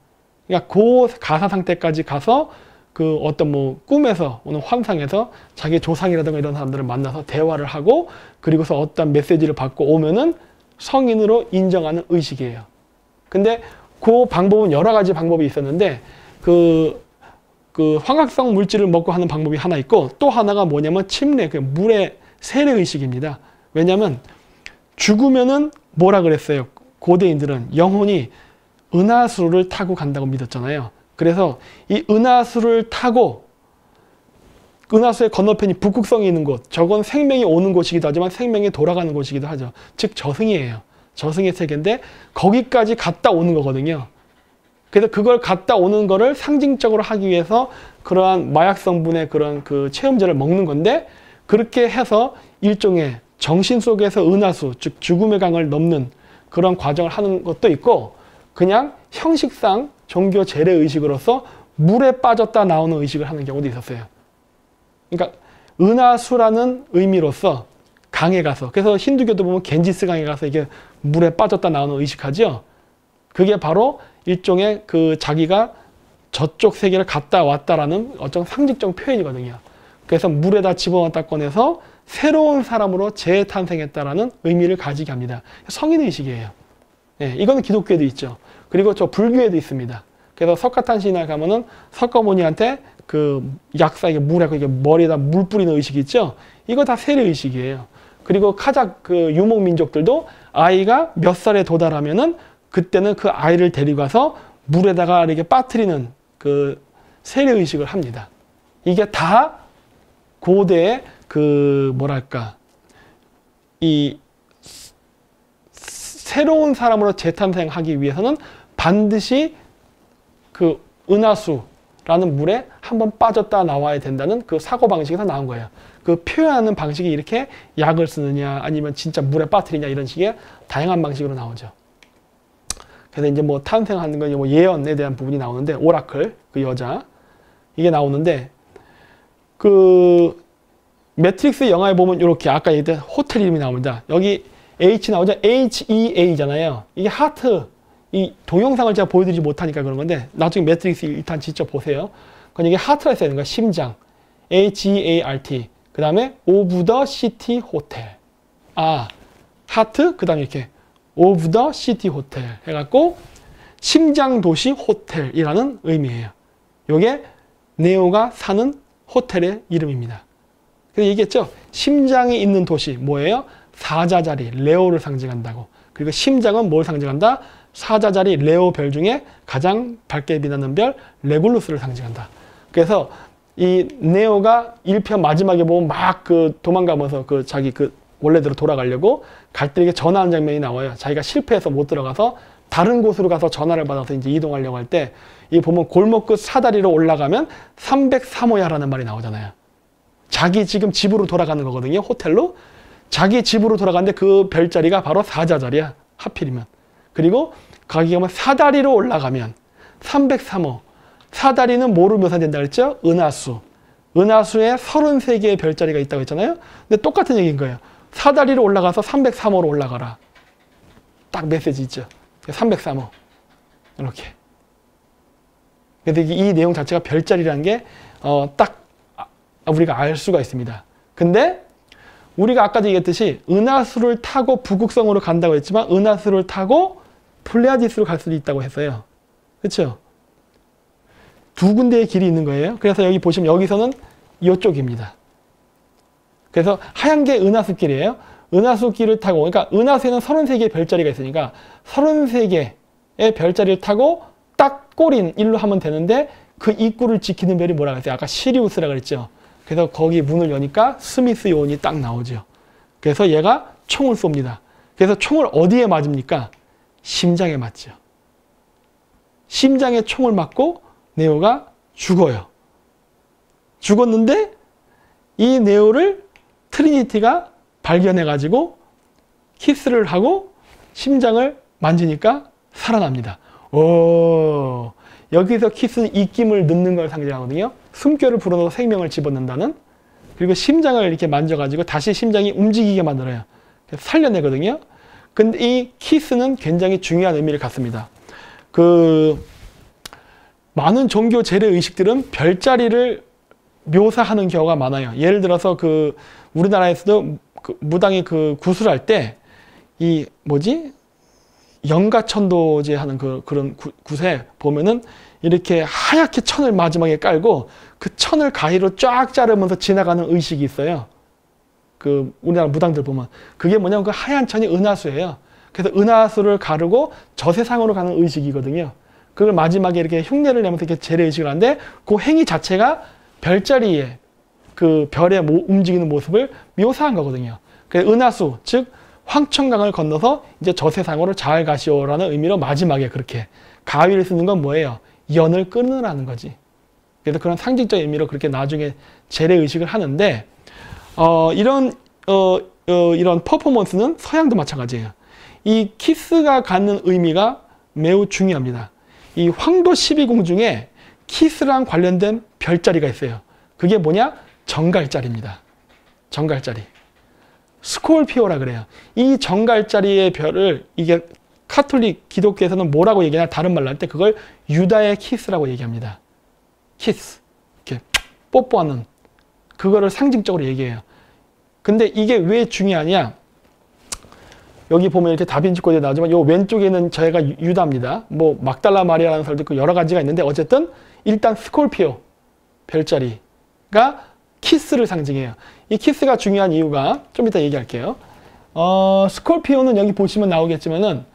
그러니까 그 가사 상태까지 가서 그 어떤 뭐 꿈에서 오는 환상에서 자기 조상이라든가 이런 사람들을 만나서 대화를 하고 그리고서 어떤 메시지를 받고 오면은 성인으로 인정하는 의식이에요. 근데 그 방법은 여러 가지 방법이 있었는데 그 환각성 물질을 먹고 하는 방법이 하나 있고 또 하나가 뭐냐면 침례, 그 물의 세례 의식입니다. 왜냐하면 죽으면은 뭐라 그랬어요? 고대인들은 영혼이 은하수를 타고 간다고 믿었잖아요. 그래서 이 은하수를 타고 은하수의 건너편이 북극성이 있는 곳, 저건 생명이 오는 곳이기도 하지만 생명이 돌아가는 곳이기도 하죠. 즉 저승이에요. 저승의 세계인데 거기까지 갔다 오는 거거든요. 그래서 그걸 갔다 오는 거를 상징적으로 하기 위해서 그러한 마약 성분의 그런 그 체험제를 먹는 건데 그렇게 해서 일종의 정신 속에서 은하수, 즉 죽음의 강을 넘는 그런 과정을 하는 것도 있고 그냥 형식상 종교 제례 의식으로서 물에 빠졌다 나오는 의식을 하는 경우도 있었어요. 그러니까 은하수라는 의미로서 강에 가서, 그래서 힌두교도 보면 겐지스 강에 가서 이게 물에 빠졌다 나오는 의식하죠. 그게 바로 일종의 그 자기가 저쪽 세계를 갔다 왔다라는 어떤 상징적 표현이거든요. 그래서 물에다 집어넣었다 꺼내서 새로운 사람으로 재탄생했다라는 의미를 가지게 합니다. 성인의식이에요. 예, 이거는 기독교에도 있죠. 그리고 저 불교에도 있습니다. 그래서 석가탄신을 가면은 석가모니한테 그 약사에게 물에 이게 머리에다 물 뿌리는 의식이 있죠. 이거 다 세례 의식이에요. 그리고 카작 그 유목 민족들도 아이가 몇 살에 도달하면은 그때는 그 아이를 데리고 가서 물에다가 이렇게 빠뜨리는 그 세례 의식을 합니다. 이게 다 고대의 그 뭐랄까 이 새로운 사람으로 재탄생하기 위해서는 반드시 그 은하수라는 물에 한번 빠졌다 나와야 된다는 그 사고방식에서 나온 거예요. 그 표현하는 방식이 이렇게 약을 쓰느냐 아니면 진짜 물에 빠뜨리냐 이런 식의 다양한 방식으로 나오죠. 그래서 이제 뭐 탄생하는 건 뭐 예언에 대한 부분이 나오는데 오라클 그 여자 이게 나오는데 그 매트릭스 영화에 보면 이렇게 아까 얘기했던 호텔 이름이 나옵니다. 여기 H 나오죠? HEA잖아요. 이게 하트. 이 동영상을 제가 보여드리지 못하니까 그런 건데 나중에 매트릭스 일단 직접 보세요. 그건 이게 하트가 있어야 되는 거야. 심장. HEART. 그 다음에 오브 더 시티 호텔. 아, 하트. 그 다음에 이렇게 오브 더 시티 호텔 해갖고 심장 도시 호텔이라는 의미예요. 요게 네오가 사는 호텔의 이름입니다. 그래서 얘기했죠. 심장이 있는 도시 뭐예요? 사자자리 레오를 상징한다고. 그리고 심장은 뭘 상징한다? 사자자리 레오 별 중에 가장 밝게 빛나는 별 레굴루스를 상징한다. 그래서 이 네오가 1편 마지막에 보면 막 그 도망가면서 그 자기 그 원래대로 돌아가려고 갈 때 이렇게 전화하는 장면이 나와요. 자기가 실패해서 못 들어가서 다른 곳으로 가서 전화를 받아서 이제 이동하려고 할 때 이 보면 골목 끝 사다리로 올라가면 303호야라는 말이 나오잖아요. 자기 지금 집으로 돌아가는 거거든요. 호텔로. 자기 집으로 돌아가는데 그 별자리가 바로 사자자리야. 하필이면. 그리고 거기 가면 사다리로 올라가면 303호. 사다리는 뭐로 묘사된다 그랬죠? 은하수. 은하수에 33개의 별자리가 있다고 했잖아요. 근데 똑같은 얘기인 거예요. 사다리로 올라가서 303호로 올라가라. 딱 메시지 있죠. 303호. 이렇게. 그래서 이 내용 자체가 별자리라는 게 딱 우리가 알 수가 있습니다. 근데 우리가 아까도 얘기했듯이 은하수를 타고 북극성으로 간다고 했지만 은하수를 타고 플레아디스로 갈 수도 있다고 했어요. 그렇죠? 두 군데의 길이 있는 거예요. 그래서 여기 보시면 여기서는 이쪽입니다. 그래서 하얀 게 은하수길이에요. 은하수길을 타고, 그러니까 은하수에는 33개의 별자리가 있으니까 33개의 별자리를 타고 딱 꼬린 일로 하면 되는데 그 입구를 지키는 별이 뭐라고 했어요? 아까 시리우스라고 그랬죠. 그래서 거기 문을 여니까 스미스 요원이 딱 나오죠. 그래서 얘가 총을 쏩니다. 그래서 총을 어디에 맞습니까? 심장에 맞죠. 심장에 총을 맞고 네오가 죽어요. 죽었는데 이 네오를 트리니티가 발견해가지고 키스를 하고 심장을 만지니까 살아납니다. 오, 여기서 키스는 입김을 넣는 걸 상징하거든요. 숨결을 불어넣어 생명을 집어넣는다는. 그리고 심장을 이렇게 만져가지고 다시 심장이 움직이게 만들어요. 살려내거든요. 근데 이 키스는 굉장히 중요한 의미를 갖습니다. 많은 종교 재래 의식들은 별자리를 묘사하는 경우가 많아요. 예를 들어서 우리나라에서도 무당이 구술할 때 영가천도제 하는 그런 굿에 보면은 이렇게 하얗게 천을 마지막에 깔고 그 천을 가위로 쫙 자르면서 지나가는 의식이 있어요. 우리나라 무당들 보면. 그게 뭐냐면 그 하얀 천이 은하수예요. 그래서 은하수를 가르고 저세상으로 가는 의식이거든요. 그걸 마지막에 이렇게 흉내를 내면서 이렇게 재래 의식을 하는데 그 행위 자체가 별자리에 별의 움직이는 모습을 묘사한 거거든요. 그래서 은하수, 즉 황천강을 건너서 이제 저세상으로 잘 가시오라는 의미로 마지막에 그렇게 가위를 쓰는 건 뭐예요? 연을 끊으라는 거지. 그래서 그런 상징적 의미로 그렇게 나중에 재래 의식을 하는데 이런 퍼포먼스는 서양도 마찬가지예요. 이 키스가 갖는 의미가 매우 중요합니다. 이 황도 12궁 중에 키스랑 관련된 별자리가 있어요. 그게 뭐냐? 정갈자리입니다. 정갈자리. 스콜피오라 그래요. 이 정갈자리의 별을 이게 카톨릭 기독교에서는 뭐라고 얘기하나 다른 말로 할 때 그걸 유다의 키스라고 얘기합니다. 키스. 이렇게 뽀뽀하는 그거를 상징적으로 얘기해요. 근데 이게 왜 중요하냐? 여기 보면 이렇게 다빈치 코드에 나오지만 요 왼쪽에는 저희가 유다입니다. 뭐 막달라 마리아라는 설도 있고 여러 가지가 있는데 어쨌든 일단 스콜피오 별자리가 키스를 상징해요. 이 키스가 중요한 이유가 좀 이따 얘기할게요. 스콜피오는 여기 보시면 나오겠지만은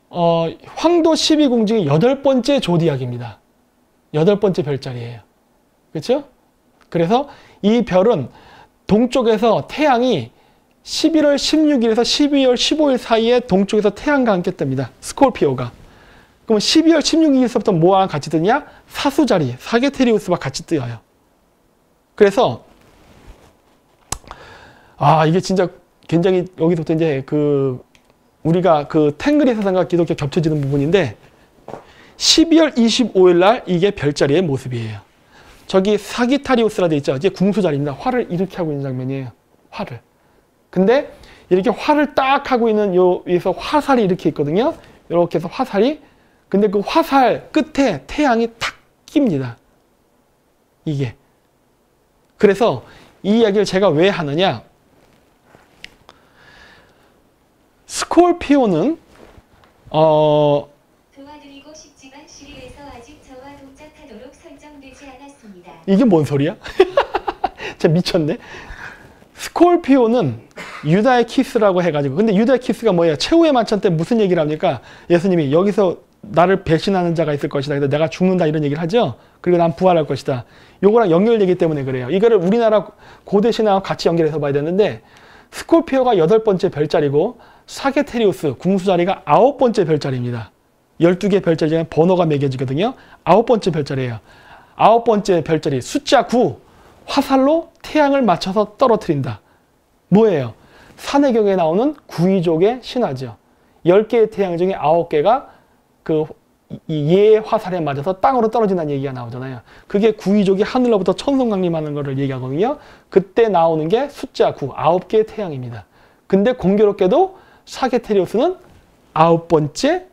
황도 12궁 중에 8번째 조디악입니다. 8번째 별자리예요. 그렇죠? 그래서 이 별은 동쪽에서 태양이 11월 16일에서 12월 15일 사이에 동쪽에서 태양과 함께 뜹니다. 스콜피오가. 그럼 12월 16일서부터 뭐와 같이 뜨냐? 사수자리, 사게테리우스와 같이 뜨어요. 그래서 이게 진짜 굉장히 여기서부터 이제 우리가 탱그리 사상과 기독교 겹쳐지는 부분인데 12월 25일 날 이게 별자리의 모습이에요. 저기 사기타리우스라 돼 있죠. 이제 궁수자리입니다. 활을 이렇게 하고 있는 장면이에요. 활을. 근데 이렇게 활을 딱 하고 있는 여기서 화살이 이렇게 있거든요. 이렇게 해서 화살이. 근데 그 화살 끝에 태양이 탁 낍니다. 이게. 그래서 이 이야기를 제가 왜 하느냐. 스콜피오는 도와드리고 싶지만 시리에서 아직 저와 동작하도록 설정되지 않았습니다. 이게 뭔 소리야? 진짜 미쳤네. 스콜피오는 유다의 키스라고 해가지고, 근데 유다의 키스가 뭐예요? 최후의 만찬 때 무슨 얘기를 합니까? 예수님이 여기서 나를 배신하는 자가 있을 것이다. 그래서 내가 죽는다 이런 얘기를 하죠. 그리고 난 부활할 것이다. 요거랑 연결되기 때문에 그래요. 이거를 우리나라 고대 신화와 같이 연결해서 봐야 되는데 스콜피오가 8번째 별자리고 사게테리우스 궁수자리가 9번째 별자리입니다. 12개 별자리 중에 번호가 매겨지거든요. 9번째 별자리예요. 9번째 별자리 숫자 9. 화살로 태양을 맞춰서 떨어뜨린다. 뭐예요? 산해경에 나오는 구이족의 신화죠. 10개의 태양 중에 9개가 예 화살에 맞아서 땅으로 떨어진다는 얘기가 나오잖아요. 그게 구이족이 하늘로부터 천성 강림하는 것을 얘기하거든요. 그때 나오는 게 숫자 9, 9개의 태양입니다. 근데 공교롭게도 사게테리우스는 9번째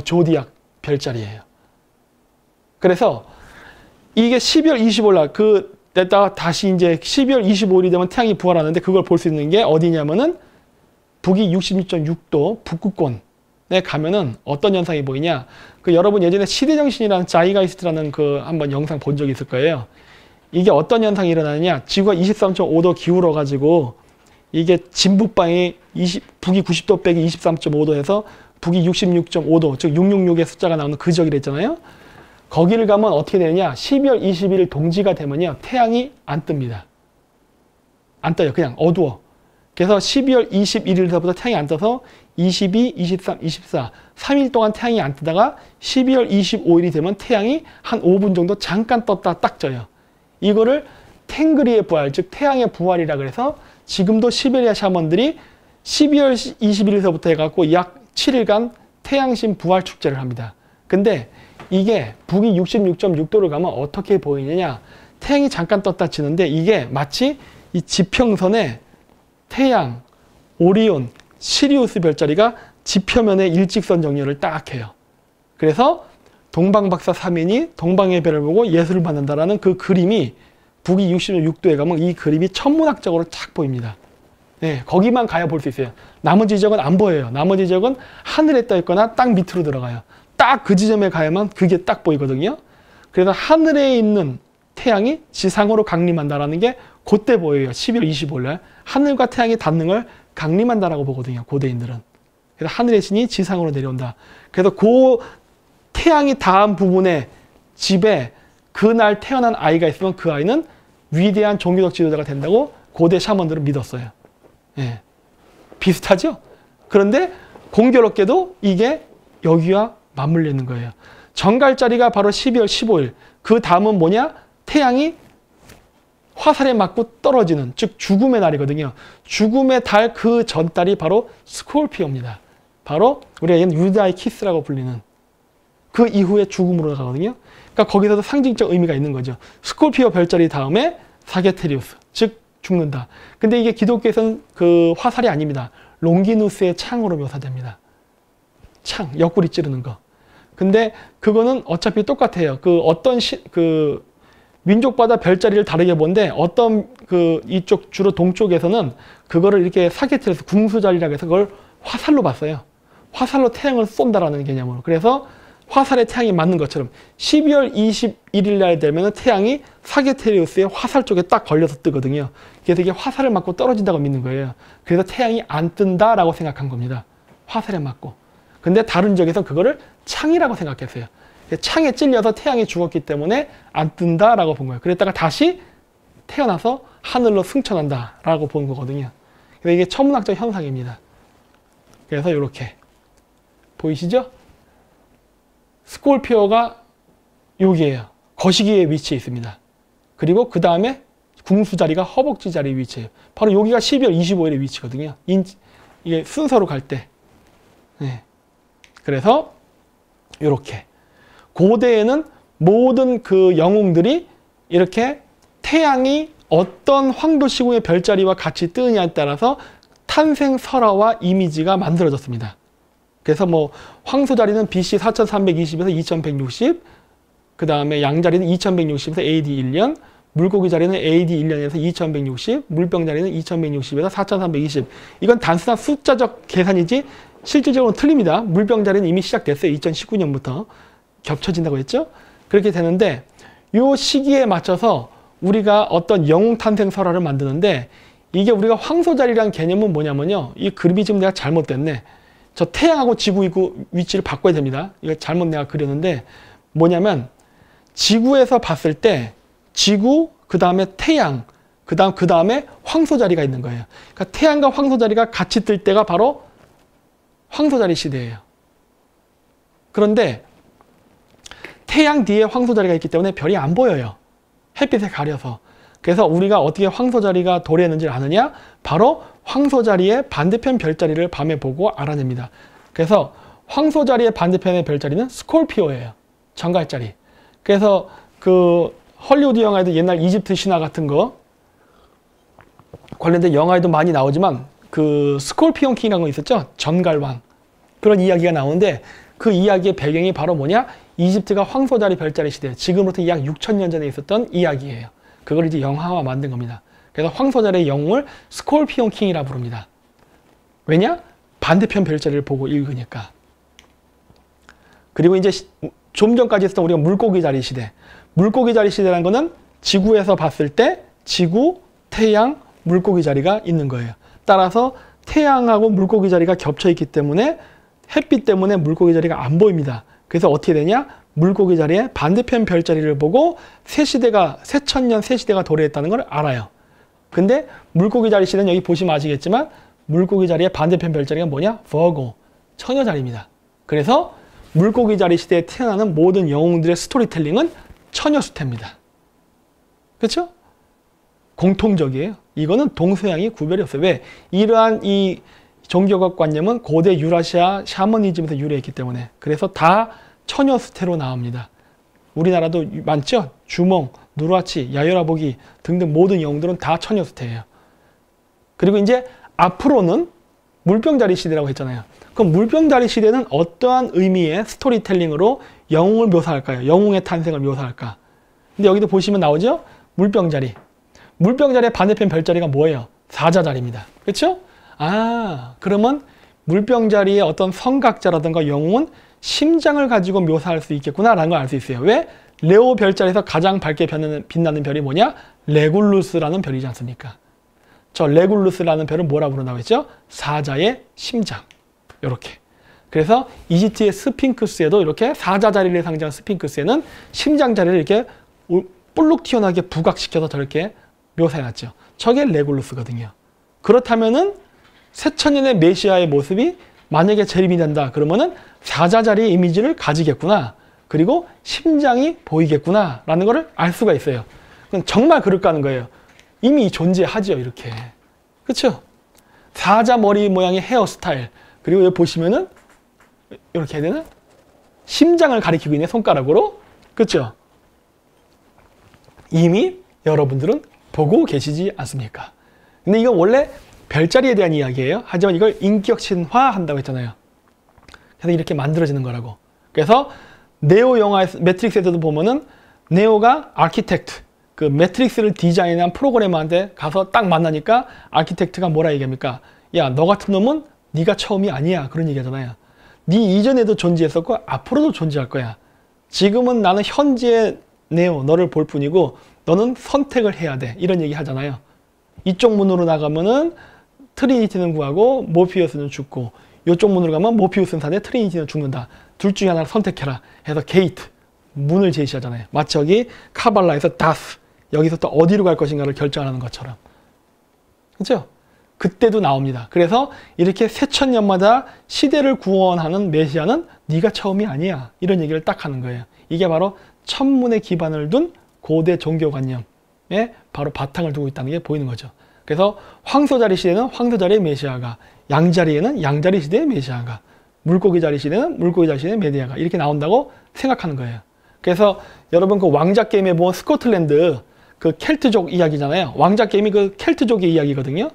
조디악 별자리예요. 그래서 이게 12월 25일 날 냈다가 다시 이제 12월 25일이 되면 태양이 부활하는데 그걸 볼 수 있는 게 어디냐면은 북위 66.6도 북극권에 가면은 어떤 현상이 보이냐? 여러분 예전에 시대정신이라는 자이가이스트라는 한번 영상 본 적이 있을 거예요. 이게 어떤 현상이 일어나느냐? 지구가 23.5도 기울어 가지고 이게 진북방이 북이 90도 빼기 23.5도에서 북이 66.5도, 즉 666의 숫자가 나오는 그 적이라 했잖아요. 거기를 가면 어떻게 되느냐? 12월 21일 동지가 되면요. 태양이 안 뜹니다. 안 떠요. 그냥 어두워. 그래서 12월 21일서부터 태양이 안 떠서 22, 23, 24, 3일 동안 태양이 안 뜨다가 12월 25일이 되면 태양이 한 5분 정도 잠깐 떴다 딱 져요. 이거를 탱그리의 부활, 즉 태양의 부활이라 그래서 지금도 시베리아 샤먼들이 12월 21일서부터 해갖고 약 7일간 태양신 부활 축제를 합니다. 근데 이게 북이 66.6도를 가면 어떻게 보이느냐? 태양이 잠깐 떴다 치는데 이게 마치 이 지평선에 태양, 오리온, 시리우스 별자리가 지표면에 일직선 정렬을 딱 해요. 그래서 동방박사 3인이 동방의 별을 보고 예술을 받는다라는 그 그림이 북이 66도에 가면 이 그림이 천문학적으로 쫙 보입니다. 네, 거기만 가야 볼 수 있어요. 나머지 지역은 안 보여요. 나머지 지역은 하늘에 떠 있거나 땅 밑으로 들어가요. 딱 그 지점에 가야만 그게 딱 보이거든요. 그래서 하늘에 있는 태양이 지상으로 강림한다라는 게 그때 보여요. 12월 25일 날. 하늘과 태양이 닿는 걸 강림한다라고 보거든요. 고대인들은. 그래서 하늘의 신이 지상으로 내려온다. 그래서 그 태양이 닿은 부분에 집에 그날 태어난 아이가 있으면 그 아이는 위대한 종교적 지도자가 된다고 고대 샤먼들은 믿었어요. 예. 비슷하죠? 그런데 공교롭게도 이게 여기와 맞물려 있는 거예요. 정갈자리가 바로 12월 15일. 그 다음은 뭐냐? 태양이 화살에 맞고 떨어지는, 즉 죽음의 날이거든요. 죽음의 달 그 전달이 바로 스콜피오입니다. 바로 우리가 얘는 유다의 키스라고 불리는 그 이후에 죽음으로 가거든요. 그러니까 거기서도 상징적 의미가 있는 거죠. 스콜피오 별자리 다음에 사게테리우스, 즉 죽는다. 근데 이게 기독교에서는 그 화살이 아닙니다. 롱기누스의 창으로 묘사됩니다. 창, 옆구리 찌르는 거. 근데 그거는 어차피 똑같아요. 그 어떤 민족마다 별자리를 다르게 본데 어떤 이쪽 주로 동쪽에서는 그거를 이렇게 사게테리우스 궁수자리라고 해서 그걸 화살로 봤어요. 화살로 태양을 쏜다라는 개념으로. 그래서 화살에 태양이 맞는 것처럼 12월 21일 날 되면 태양이 사게테리우스의 화살 쪽에 딱 걸려서 뜨거든요. 그래서 이게 화살을 맞고 떨어진다고 믿는 거예요. 그래서 태양이 안 뜬다라고 생각한 겁니다. 화살에 맞고. 근데 다른 지역에서 그거를 창이라고 생각했어요. 창에 찔려서 태양이 죽었기 때문에 안 뜬다라고 본 거예요. 그랬다가 다시 태어나서 하늘로 승천한다라고 본 거거든요. 그래서 이게 천문학적 현상입니다. 그래서 이렇게 보이시죠? 스콜피오가 여기에요. 거시기에 위치해 있습니다. 그리고 그 다음에 궁수 자리가 허벅지 자리에 위치해요. 바로 여기가 12월 25일에 위치거든요. 이게 순서로 갈 때. 네. 그래서 이렇게 고대에는 모든 그 영웅들이 이렇게 태양이 어떤 황도시궁의 별자리와 같이 뜨느냐에 따라서 탄생 설화와 이미지가 만들어졌습니다. 그래서 뭐 황소자리는 BC 4320에서 2160, 그 다음에 양자리는 2160에서 AD 1년, 물고기 자리는 AD 1년에서 2160, 물병 자리는 2160에서 4320. 이건 단순한 숫자적 계산이지 실질적으로는 틀립니다. 물병 자리는 이미 시작됐어요. 2019년부터 겹쳐진다고 했죠. 그렇게 되는데 이 시기에 맞춰서 우리가 어떤 영웅 탄생 설화를 만드는데 이게 우리가 황소자리라는 개념은 뭐냐면요. 이 그림이 지금 내가 잘못됐네. 저 태양하고 지구 위치를 바꿔야 됩니다. 이거 잘못 내가 그렸는데 뭐냐면 지구에서 봤을 때 지구, 그 다음에 태양, 그 다음에 황소자리가 있는 거예요. 그러니까 태양과 황소자리가 같이 뜰 때가 바로 황소자리 시대예요. 그런데 태양 뒤에 황소자리가 있기 때문에 별이 안 보여요. 햇빛에 가려서. 그래서 우리가 어떻게 황소자리가 도래했는지를 아느냐? 바로 황소자리의 반대편 별자리를 밤에 보고 알아냅니다. 그래서 황소자리의 반대편의 별자리는 스콜피오예요. 정갈자리. 그래서 그 헐리우드 영화에도 옛날 이집트 신화 같은 거 관련된 영화에도 많이 나오지만 그 스콜피온 킹이라는 거 있었죠? 전갈왕. 그런 이야기가 나오는데 그 이야기의 배경이 바로 뭐냐? 이집트가 황소자리 별자리 시대, 지금부터 약 6,000년 전에 있었던 이야기예요. 그걸 이제 영화화 만든 겁니다. 그래서 황소자리의 영웅을 스콜피온 킹이라 부릅니다. 왜냐? 반대편 별자리를 보고 읽으니까. 그리고 이제 좀 전까지 했었던 우리가 물고기 자리 시대. 물고기 자리 시대라는 거는 지구에서 봤을 때 지구, 태양, 물고기 자리가 있는 거예요. 따라서 태양하고 물고기 자리가 겹쳐 있기 때문에 햇빛 때문에 물고기 자리가 안 보입니다. 그래서 어떻게 되냐? 물고기 자리의 반대편 별자리를 보고 새천년 새시대가 도래했다는 걸 알아요. 근데 물고기 자리 시대는 여기 보시면 아시겠지만 물고기 자리의 반대편 별자리가 뭐냐? 버거, 처녀 자리입니다. 그래서 물고기 자리 시대에 태어나는 모든 영웅들의 스토리텔링은 처녀 수태입니다. 그렇죠? 공통적이에요. 이거는 동서양이 구별이 없어요. 왜? 이러한 이 종교적 관념은 고대 유라시아 샤머니즘에서 유래했기 때문에. 그래서 다 처녀 수태로 나옵니다. 우리나라도 많죠? 주몽, 누라치, 야열아보기 등등 모든 영웅들은 다 처녀 수태예요. 그리고 이제 앞으로는 물병자리 시대라고 했잖아요. 그럼 물병자리 시대는 어떠한 의미의 스토리텔링으로 영웅을 묘사할까요? 영웅의 탄생을 묘사할까? 근데 여기도 보시면 나오죠? 물병자리. 물병자리의 반대편 별자리가 뭐예요? 사자자리입니다. 그렇죠? 아, 그러면 물병자리의 어떤 성각자라든가 영웅은 심장을 가지고 묘사할 수 있겠구나라는 걸 알 수 있어요. 왜? 레오 별자리에서 가장 밝게 빛나는 별이 뭐냐? 레굴루스라는 별이지 않습니까? 저 레굴루스라는 별은 뭐라고 부른다고 했죠? 사자의 심장. 이렇게. 그래서 이집트의 스핑크스에도 이렇게 사자 자리를 상징하는 스핑크스에는 심장 자리를 이렇게 볼록 튀어나오게 부각시켜서 저렇게 묘사해놨죠. 저게 레굴루스거든요. 그렇다면은 새천년의 메시아의 모습이 만약에 재림이 된다 그러면은 사자 자리의 이미지를 가지겠구나. 그리고 심장이 보이겠구나 라는 것을 알 수가 있어요. 그럼 정말 그럴까 하는 거예요. 이미 존재하죠. 이렇게. 그렇죠? 사자 머리 모양의 헤어스타일. 그리고 여기 보시면은 이렇게 해야 되나? 심장을 가리키고 있는 손가락으로. 그렇죠? 이미 여러분들은 보고 계시지 않습니까? 근데 이건 원래 별자리에 대한 이야기예요. 하지만 이걸 인격 신화한다고 했잖아요. 그래서 이렇게 만들어지는 거라고. 그래서 네오 영화에서 매트릭스에서도 보면은 네오가 아키텍트, 그 매트릭스를 디자인한 프로그래머한테 가서 딱 만나니까 아키텍트가 뭐라 얘기합니까? 야, 너 같은 놈은 네가 처음이 아니야. 그런 얘기 하잖아요. 네 이전에도 존재했었고 앞으로도 존재할 거야. 지금은 나는 현재의 네오, 너를 볼 뿐이고 너는 선택을 해야 돼. 이런 얘기 하잖아요. 이쪽 문으로 나가면은 트리니티는 구하고 모피우스는 죽고 이쪽 문으로 가면 모피우스는 사는데 트리니티는 죽는다. 둘 중에 하나를 선택해라. 해서 게이트, 문을 제시하잖아요. 마치 여기 카발라에서 다스, 여기서 또 어디로 갈 것인가를 결정하는 것처럼. 그렇죠? 그때도 나옵니다. 그래서 이렇게 새천년마다 시대를 구원하는 메시아는 네가 처음이 아니야. 이런 얘기를 딱 하는 거예요. 이게 바로 천문에 기반을 둔 고대 종교관념에 바로 바탕을 두고 있다는 게 보이는 거죠. 그래서 황소자리 시대는 황소자리의 메시아가, 양자리에는 양자리 시대의 메시아가, 물고기 자리 시대는 물고기 자리 시대의 메시아가 이렇게 나온다고 생각하는 거예요. 그래서 여러분 그 왕자 게임에 보면 스코틀랜드 그 켈트족 이야기잖아요. 왕자 게임이 그 켈트족의 이야기거든요.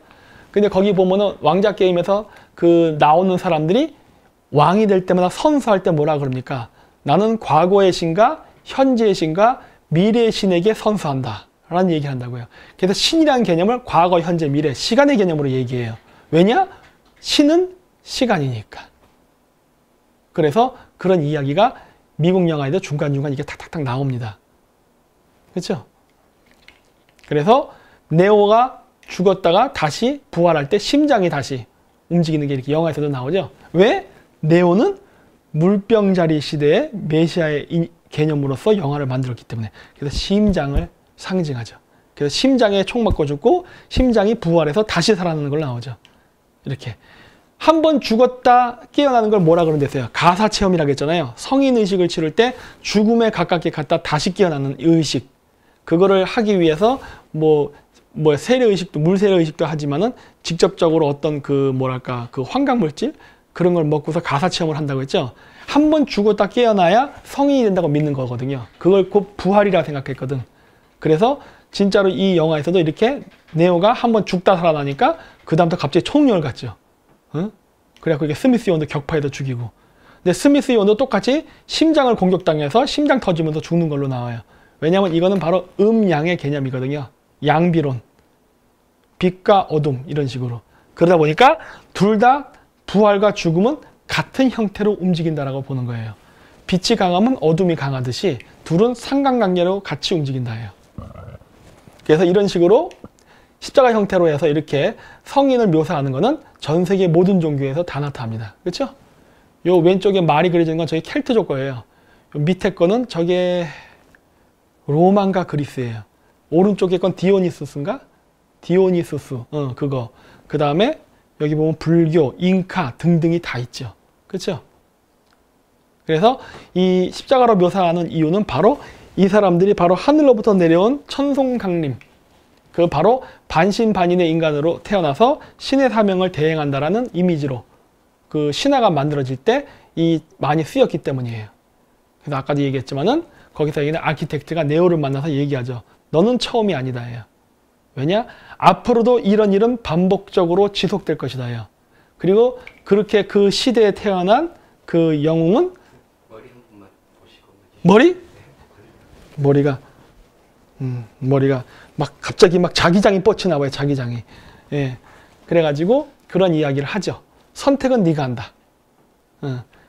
근데 거기 보면은 왕자 게임에서 그 나오는 사람들이 왕이 될 때마다 선수할 때 뭐라 그럽니까? 나는 과거의 신과 현재의 신과 미래의 신에게 선수한다 라는 얘기를 한다고요. 그래서 신이라는 개념을 과거, 현재, 미래, 시간의 개념으로 얘기해요. 왜냐? 신은 시간이니까. 그래서 그런 이야기가 미국 영화에도 중간중간 이게 탁탁탁 나옵니다. 그렇죠? 그래서 네오가 죽었다가 다시 부활할 때 심장이 다시 움직이는 게 이렇게 영화에서도 나오죠. 왜? 네오는 물병자리 시대의 메시아의 개념으로서 영화를 만들었기 때문에. 그래서 심장을 상징하죠. 그래서 심장에 총 맞고 죽고 심장이 부활해서 다시 살아나는 걸로 나오죠. 이렇게. 한 번 죽었다 깨어나는 걸 뭐라 그러는데요? 가사체험이라고 했잖아요. 성인의식을 치를 때 죽음에 가깝게 갔다 다시 깨어나는 의식. 그거를 하기 위해서 뭐 세례의식도, 물세례의식도 하지만은 직접적으로 어떤 그 뭐랄까, 그 환각물질? 그런 걸 먹고서 가사체험을 한다고 했죠. 한 번 죽었다 깨어나야 성인이 된다고 믿는 거거든요. 그걸 곧 부활이라 생각했거든. 그래서 진짜로 이 영화에서도 이렇게 네오가 한 번 죽다 살아나니까 그 다음부터 갑자기 총력을 갖죠. 응? 그래갖고 이게 스미스 요원도 격파해서 죽이고. 근데 스미스 요원도 똑같이 심장을 공격당해서 심장 터지면서 죽는 걸로 나와요. 왜냐하면 이거는 바로 음양의 개념이거든요. 양비론. 빛과 어둠 이런 식으로. 그러다 보니까 둘 다 부활과 죽음은 같은 형태로 움직인다라고 보는 거예요. 빛이 강하면 어둠이 강하듯이 둘은 상관관계로 같이 움직인다 해요. 그래서 이런 식으로 십자가 형태로 해서 이렇게 성인을 묘사하는 거는 전 세계 모든 종교에서 다 나타납니다. 그렇죠? 요 왼쪽에 말이 그려진 건 저기 켈트족 거예요. 요 밑에 거는 저게 로마인가 그리스예요. 오른쪽에 건 디오니소스인가? 디오니소스. 그거. 그 다음에 여기 보면 불교, 잉카 등등이 다 있죠. 그렇죠? 그래서 이 십자가로 묘사하는 이유는 바로 이 사람들이 바로 하늘로부터 내려온 천송강림. 그 바로 반신반인의 인간으로 태어나서 신의 사명을 대행한다라는 이미지로 그 신화가 만들어질 때 이 많이 쓰였기 때문이에요. 그래서 아까도 얘기했지만은 거기서 얘기는 아키텍트가 네오를 만나서 얘기하죠. 너는 처음이 아니다예요. 왜냐? 앞으로도 이런 일은 반복적으로 지속될 것이다예요. 그리고 그렇게 그 시대에 태어난 그 영웅은 머리 한 번만 보시고 머리? 머리가 막 갑자기 막 자기장이 뻗치나 봐요. 자기장이. 예. 그래가지고 그런 이야기를 하죠. 선택은 네가 한다.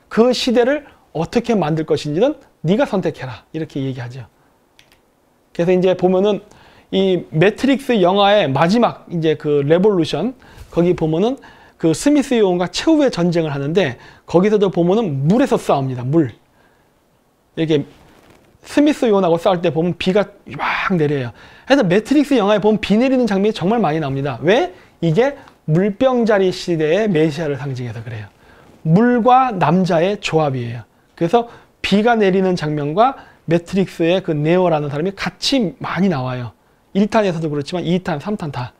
그 시대를 어떻게 만들 것인지는 네가 선택해라. 이렇게 얘기하죠. 그래서 이제 보면은 이 매트릭스 영화의 마지막 이제 그 레볼루션 거기 보면은 그 스미스 요원과 최후의 전쟁을 하는데 거기서도 보면은 물에서 싸웁니다. 물. 이렇게 스미스 요원하고 싸울 때 보면 비가 막 내려요. 그래서 매트릭스 영화에 보면 비 내리는 장면이 정말 많이 나옵니다. 왜? 이게 물병자리 시대의 메시아를 상징해서 그래요. 물과 남자의 조합이에요. 그래서 비가 내리는 장면과 매트릭스의 그 네오라는 사람이 같이 많이 나와요. 1탄에서도 그렇지만 2탄, 3탄 다.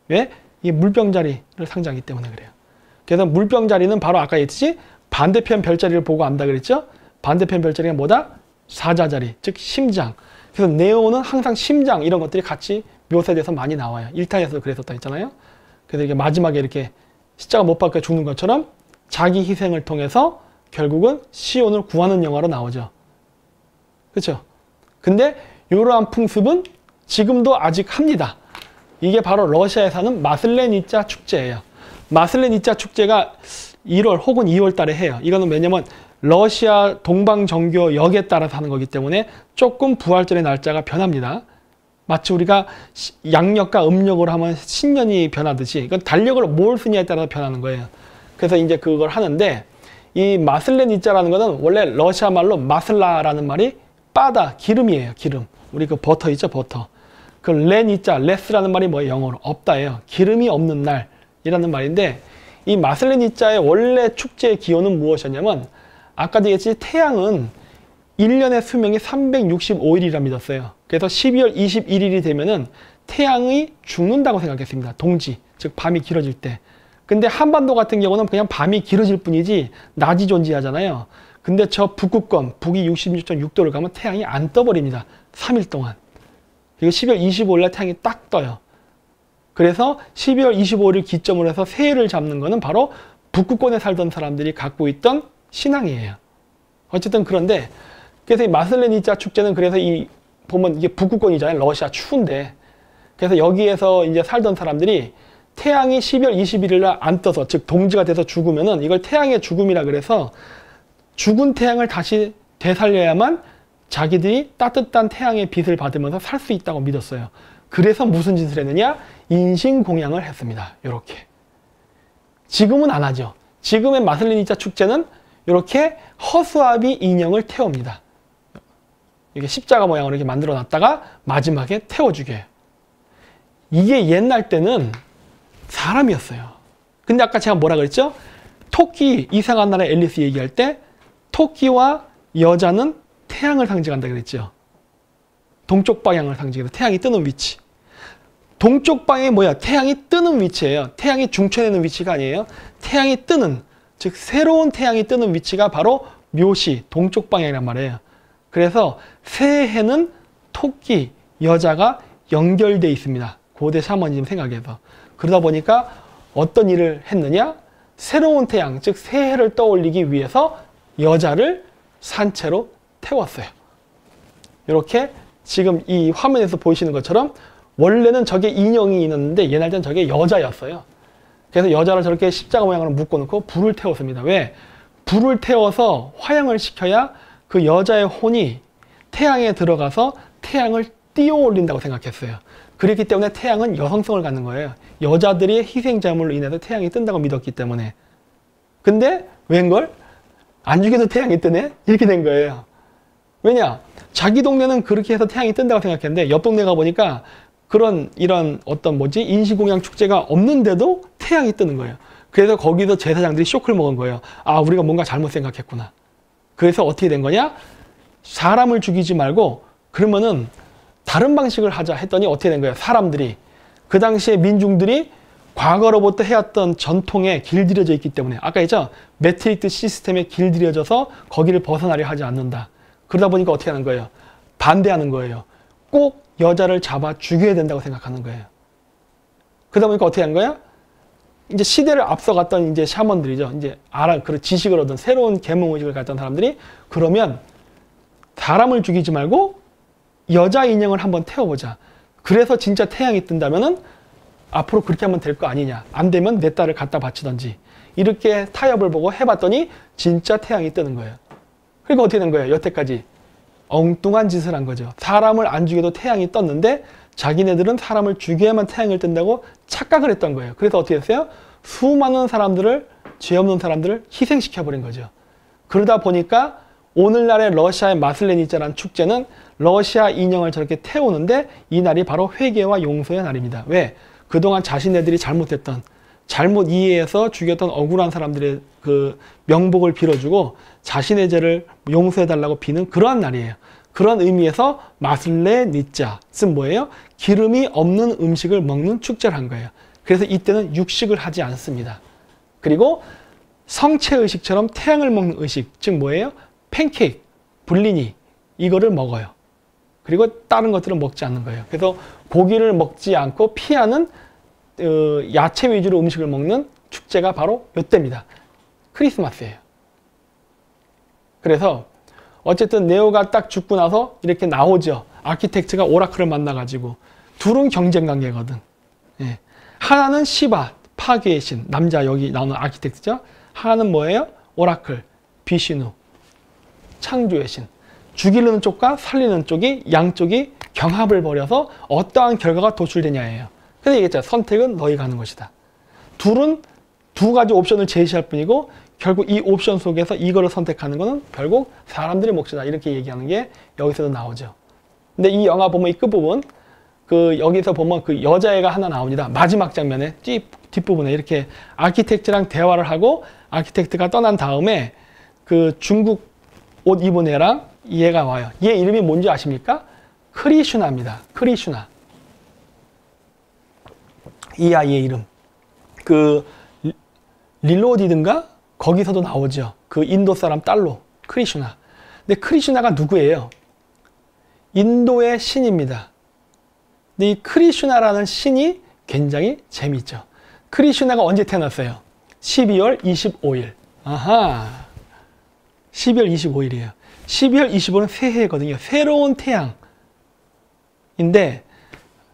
왜? 이 물병자리를 상징하기 때문에 그래요. 그래서 물병자리는 바로 아까 얘기했듯이 반대편 별자리를 보고 안다 그랬죠? 반대편 별자리가 뭐다? 사자자리, 즉 심장. 그래서 네오는 항상 심장 이런 것들이 같이 묘사돼서 많이 나와요. 1탄에서도 그랬었다 했잖아요. 그래서 이게 마지막에 이렇게 십자가 못 박혀 죽는 것처럼 자기 희생을 통해서 결국은 시온을 구하는 영화로 나오죠. 그렇죠? 근데 이러한 풍습은 지금도 아직 합니다. 이게 바로 러시아에 사는 마슬레니짜 축제예요. 마슬레니짜 축제가 1월 혹은 2월 달에 해요. 이거는 왜냐면 러시아 동방정교 역에 따라서 하는 거기 때문에 조금 부활절의 날짜가 변합니다. 마치 우리가 양력과 음력으로 하면 신년이 변하듯이 이건 달력을 뭘 쓰냐에 따라서 변하는 거예요. 그래서 이제 그걸 하는데 이 마슬레니짜라는 거는 원래 러시아 말로 마슬라라는 말이 바다, 기름이에요. 기름. 우리 그 버터 있죠? 버터. 그 레니짜, 레스라는 말이 뭐예요? 영어로 없다예요. 기름이 없는 날이라는 말인데 이 마슬레니짜의 원래 축제의 기원은 무엇이었냐면 아까도 얘기했지 태양은 1년의 수명이 365일이라 믿었어요. 그래서 12월 21일이 되면은 태양이 죽는다고 생각했습니다. 동지, 즉 밤이 길어질 때. 근데 한반도 같은 경우는 그냥 밤이 길어질 뿐이지 낮이 존재하잖아요. 근데 저 북극권, 북위 66.6도를 가면 태양이 안 떠버립니다. 3일 동안. 그리고 12월 25일 날 태양이 딱 떠요. 그래서 12월 25일을 기점으로 해서 새해를 잡는 거는 바로 북극권에 살던 사람들이 갖고 있던 신앙이에요. 어쨌든 그런데 그래서 이 마슬레니짜 축제는 그래서 이 보면 이게 북극권이잖아요. 러시아 추운데. 그래서 여기에서 이제 살던 사람들이 태양이 12월 21일 날 안 떠서 즉 동지가 돼서 죽으면은 이걸 태양의 죽음이라 그래서 죽은 태양을 다시 되살려야만 자기들이 따뜻한 태양의 빛을 받으면서 살 수 있다고 믿었어요. 그래서 무슨 짓을 했느냐? 인신공양을 했습니다. 이렇게. 지금은 안 하죠. 지금의 마슬레니짜 축제는 이렇게 허수아비 인형을 태웁니다. 이게 십자가 모양으로 이렇게 만들어 놨다가 마지막에 태워 죽여요. 이게 옛날 때는 사람이었어요. 근데 아까 제가 뭐라 그랬죠? 토끼, 이상한 나라의 앨리스 얘기할 때 토끼와 여자는 태양을 상징한다 그랬죠. 동쪽 방향을 상징해서 태양이 뜨는 위치. 동쪽 방향이 뭐야? 태양이 뜨는 위치예요. 태양이 중천에 있는 위치가 아니에요. 태양이 뜨는, 즉 새로운 태양이 뜨는 위치가 바로 묘시, 동쪽 방향이란 말이에요. 그래서 새해는 토끼, 여자가 연결되어 있습니다. 고대 샤머니즘 생각에서. 그러다 보니까 어떤 일을 했느냐? 새로운 태양, 즉 새해를 떠올리기 위해서 여자를 산채로 태웠어요. 이렇게 지금 이 화면에서 보이시는 것처럼 원래는 저게 인형이 있었는데 옛날에는 저게 여자였어요. 그래서 여자를 저렇게 십자가 모양으로 묶어놓고 불을 태웠습니다. 왜? 불을 태워서 화양을 시켜야 그 여자의 혼이 태양에 들어가서 태양을 띄워 올린다고 생각했어요. 그렇기 때문에 태양은 여성성을 갖는 거예요. 여자들이 희생자물로 인해서 태양이 뜬다고 믿었기 때문에. 근데 웬걸? 안 죽여도 태양이 뜨네? 이렇게 된 거예요. 왜냐? 자기 동네는 그렇게 해서 태양이 뜬다고 생각했는데 옆 동네 가보니까 이런 인신공양 축제가 없는데도 태양이 뜨는 거예요. 그래서 거기서 제사장들이 쇼크를 먹은 거예요. 아, 우리가 뭔가 잘못 생각했구나. 그래서 어떻게 된 거냐? 사람을 죽이지 말고 그러면은 다른 방식을 하자 했더니 어떻게 된 거예요? 사람들이 그 당시에 민중들이 과거로부터 해왔던 전통에 길들여져 있기 때문에 아까 했죠? 매트릭스 시스템에 길들여져서 거기를 벗어나려 하지 않는다. 그러다 보니까 어떻게 하는 거예요? 반대하는 거예요. 꼭 여자를 잡아 죽여야 된다고 생각하는 거예요. 그러다 보니까 어떻게 하는 거예요? 이제 시대를 앞서갔던 이제 샤먼들이죠. 이제 그런 지식을 얻은 새로운 계몽의식을 갖던 사람들이 그러면 사람을 죽이지 말고 여자 인형을 한번 태워보자. 그래서 진짜 태양이 뜬다면은 앞으로 그렇게 하면 될 거 아니냐. 안 되면 내 딸을 갖다 바치던지. 이렇게 타협을 보고 해봤더니 진짜 태양이 뜨는 거예요. 그러니까 어떻게 된 거예요? 여태까지 엉뚱한 짓을 한 거죠. 사람을 안 죽여도 태양이 떴는데 자기네들은 사람을 죽여야만 태양을 뜬다고 착각을 했던 거예요. 그래서 어떻게 했어요? 수많은 사람들을, 죄 없는 사람들을 희생시켜버린 거죠. 그러다 보니까 오늘날의 러시아의 마슬레니짜라는 축제는 러시아 인형을 저렇게 태우는데 이 날이 바로 회개와 용서의 날입니다. 왜? 그동안 자신네들이 잘못했던, 잘못 이해해서 죽였던 억울한 사람들의 그 명복을 빌어주고 자신의 죄를 용서해달라고 비는 그러한 날이에요. 그런 의미에서 마슬레니짜, 즉 뭐예요? 기름이 없는 음식을 먹는 축제를 한 거예요. 그래서 이때는 육식을 하지 않습니다. 그리고 성체의식처럼 태양을 먹는 의식, 즉 뭐예요? 팬케이크, 블리니, 이거를 먹어요. 그리고 다른 것들은 먹지 않는 거예요. 그래서 고기를 먹지 않고 피하는 야채 위주로 음식을 먹는 축제가 바로 이때입니다. 크리스마스예요. 그래서 어쨌든 네오가 딱 죽고 나서 이렇게 나오죠. 아키텍트가 오라클을 만나가지고 둘은 경쟁 관계거든. 예. 하나는 시바, 파괴의 신, 남자 여기 나오는 아키텍트죠. 하나는 뭐예요? 오라클, 비시누, 창조의 신. 죽이려는 쪽과 살리는 쪽이 양쪽이 경합을 벌여서 어떠한 결과가 도출되냐예요. 그래서 얘기했죠. 선택은 너희가 하는 것이다. 둘은 두 가지 옵션을 제시할 뿐이고 결국 이 옵션 속에서 이거를 선택하는 것은 결국 사람들의 몫이다. 이렇게 얘기하는 게 여기서도 나오죠. 근데 이 영화 보면 이 끝부분 여기서 보면 그 여자애가 하나 나옵니다. 마지막 장면에 뒷부분에 이렇게 아키텍트랑 대화를 하고 아키텍트가 떠난 다음에 그 중국 옷 입은 애랑 얘가 와요. 얘 이름이 뭔지 아십니까? 크리슈나입니다. 크리슈나. 이 아이의 이름. 릴로디든가? 거기서도 나오죠. 그 인도 사람 딸로. 크리슈나. 근데 크리슈나가 누구예요? 인도의 신입니다. 근데 이 크리슈나라는 신이 굉장히 재미있죠. 크리슈나가 언제 태어났어요? 12월 25일. 아하. 12월 25일이에요. 12월 25일은 새해거든요. 새로운 태양인데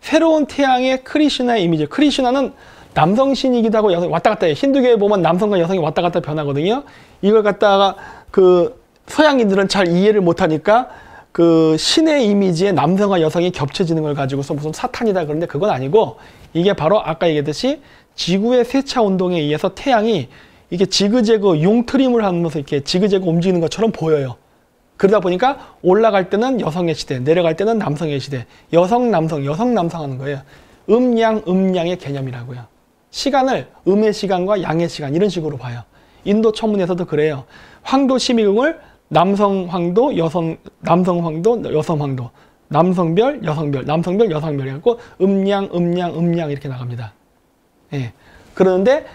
새로운 태양의 크리슈나의 이미지. 크리슈나는 남성신이기도 하고 여성 왔다 갔다 해요. 힌두교에 보면 남성과 여성이 왔다 갔다 변하거든요. 이걸 갖다가 서양인들은 잘 이해를 못하니까 신의 이미지에 남성과 여성이 겹쳐지는 걸 가지고서 무슨 사탄이다 그러는데 그건 아니고 이게 바로 아까 얘기했듯이 지구의 세차 운동에 의해서 태양이 이게 지그재그 융트림을 하면서 이렇게 지그재그 움직이는 것처럼 보여요. 그러다 보니까 올라갈 때는 여성의 시대, 내려갈 때는 남성의 시대. 여성, 남성, 여성, 남성 하는 거예요. 음양의 개념이라고요. 시간을 음의 시간과 양의 시간 이런 식으로 봐요. 인도 천문에서도 그래요. 황도 심의궁을 남성 황도, 남성 황도, 여성 황도, 남성별, 여성별, 남성별, 여성별 해갖고 음양 이렇게 나갑니다. 예. 그러는데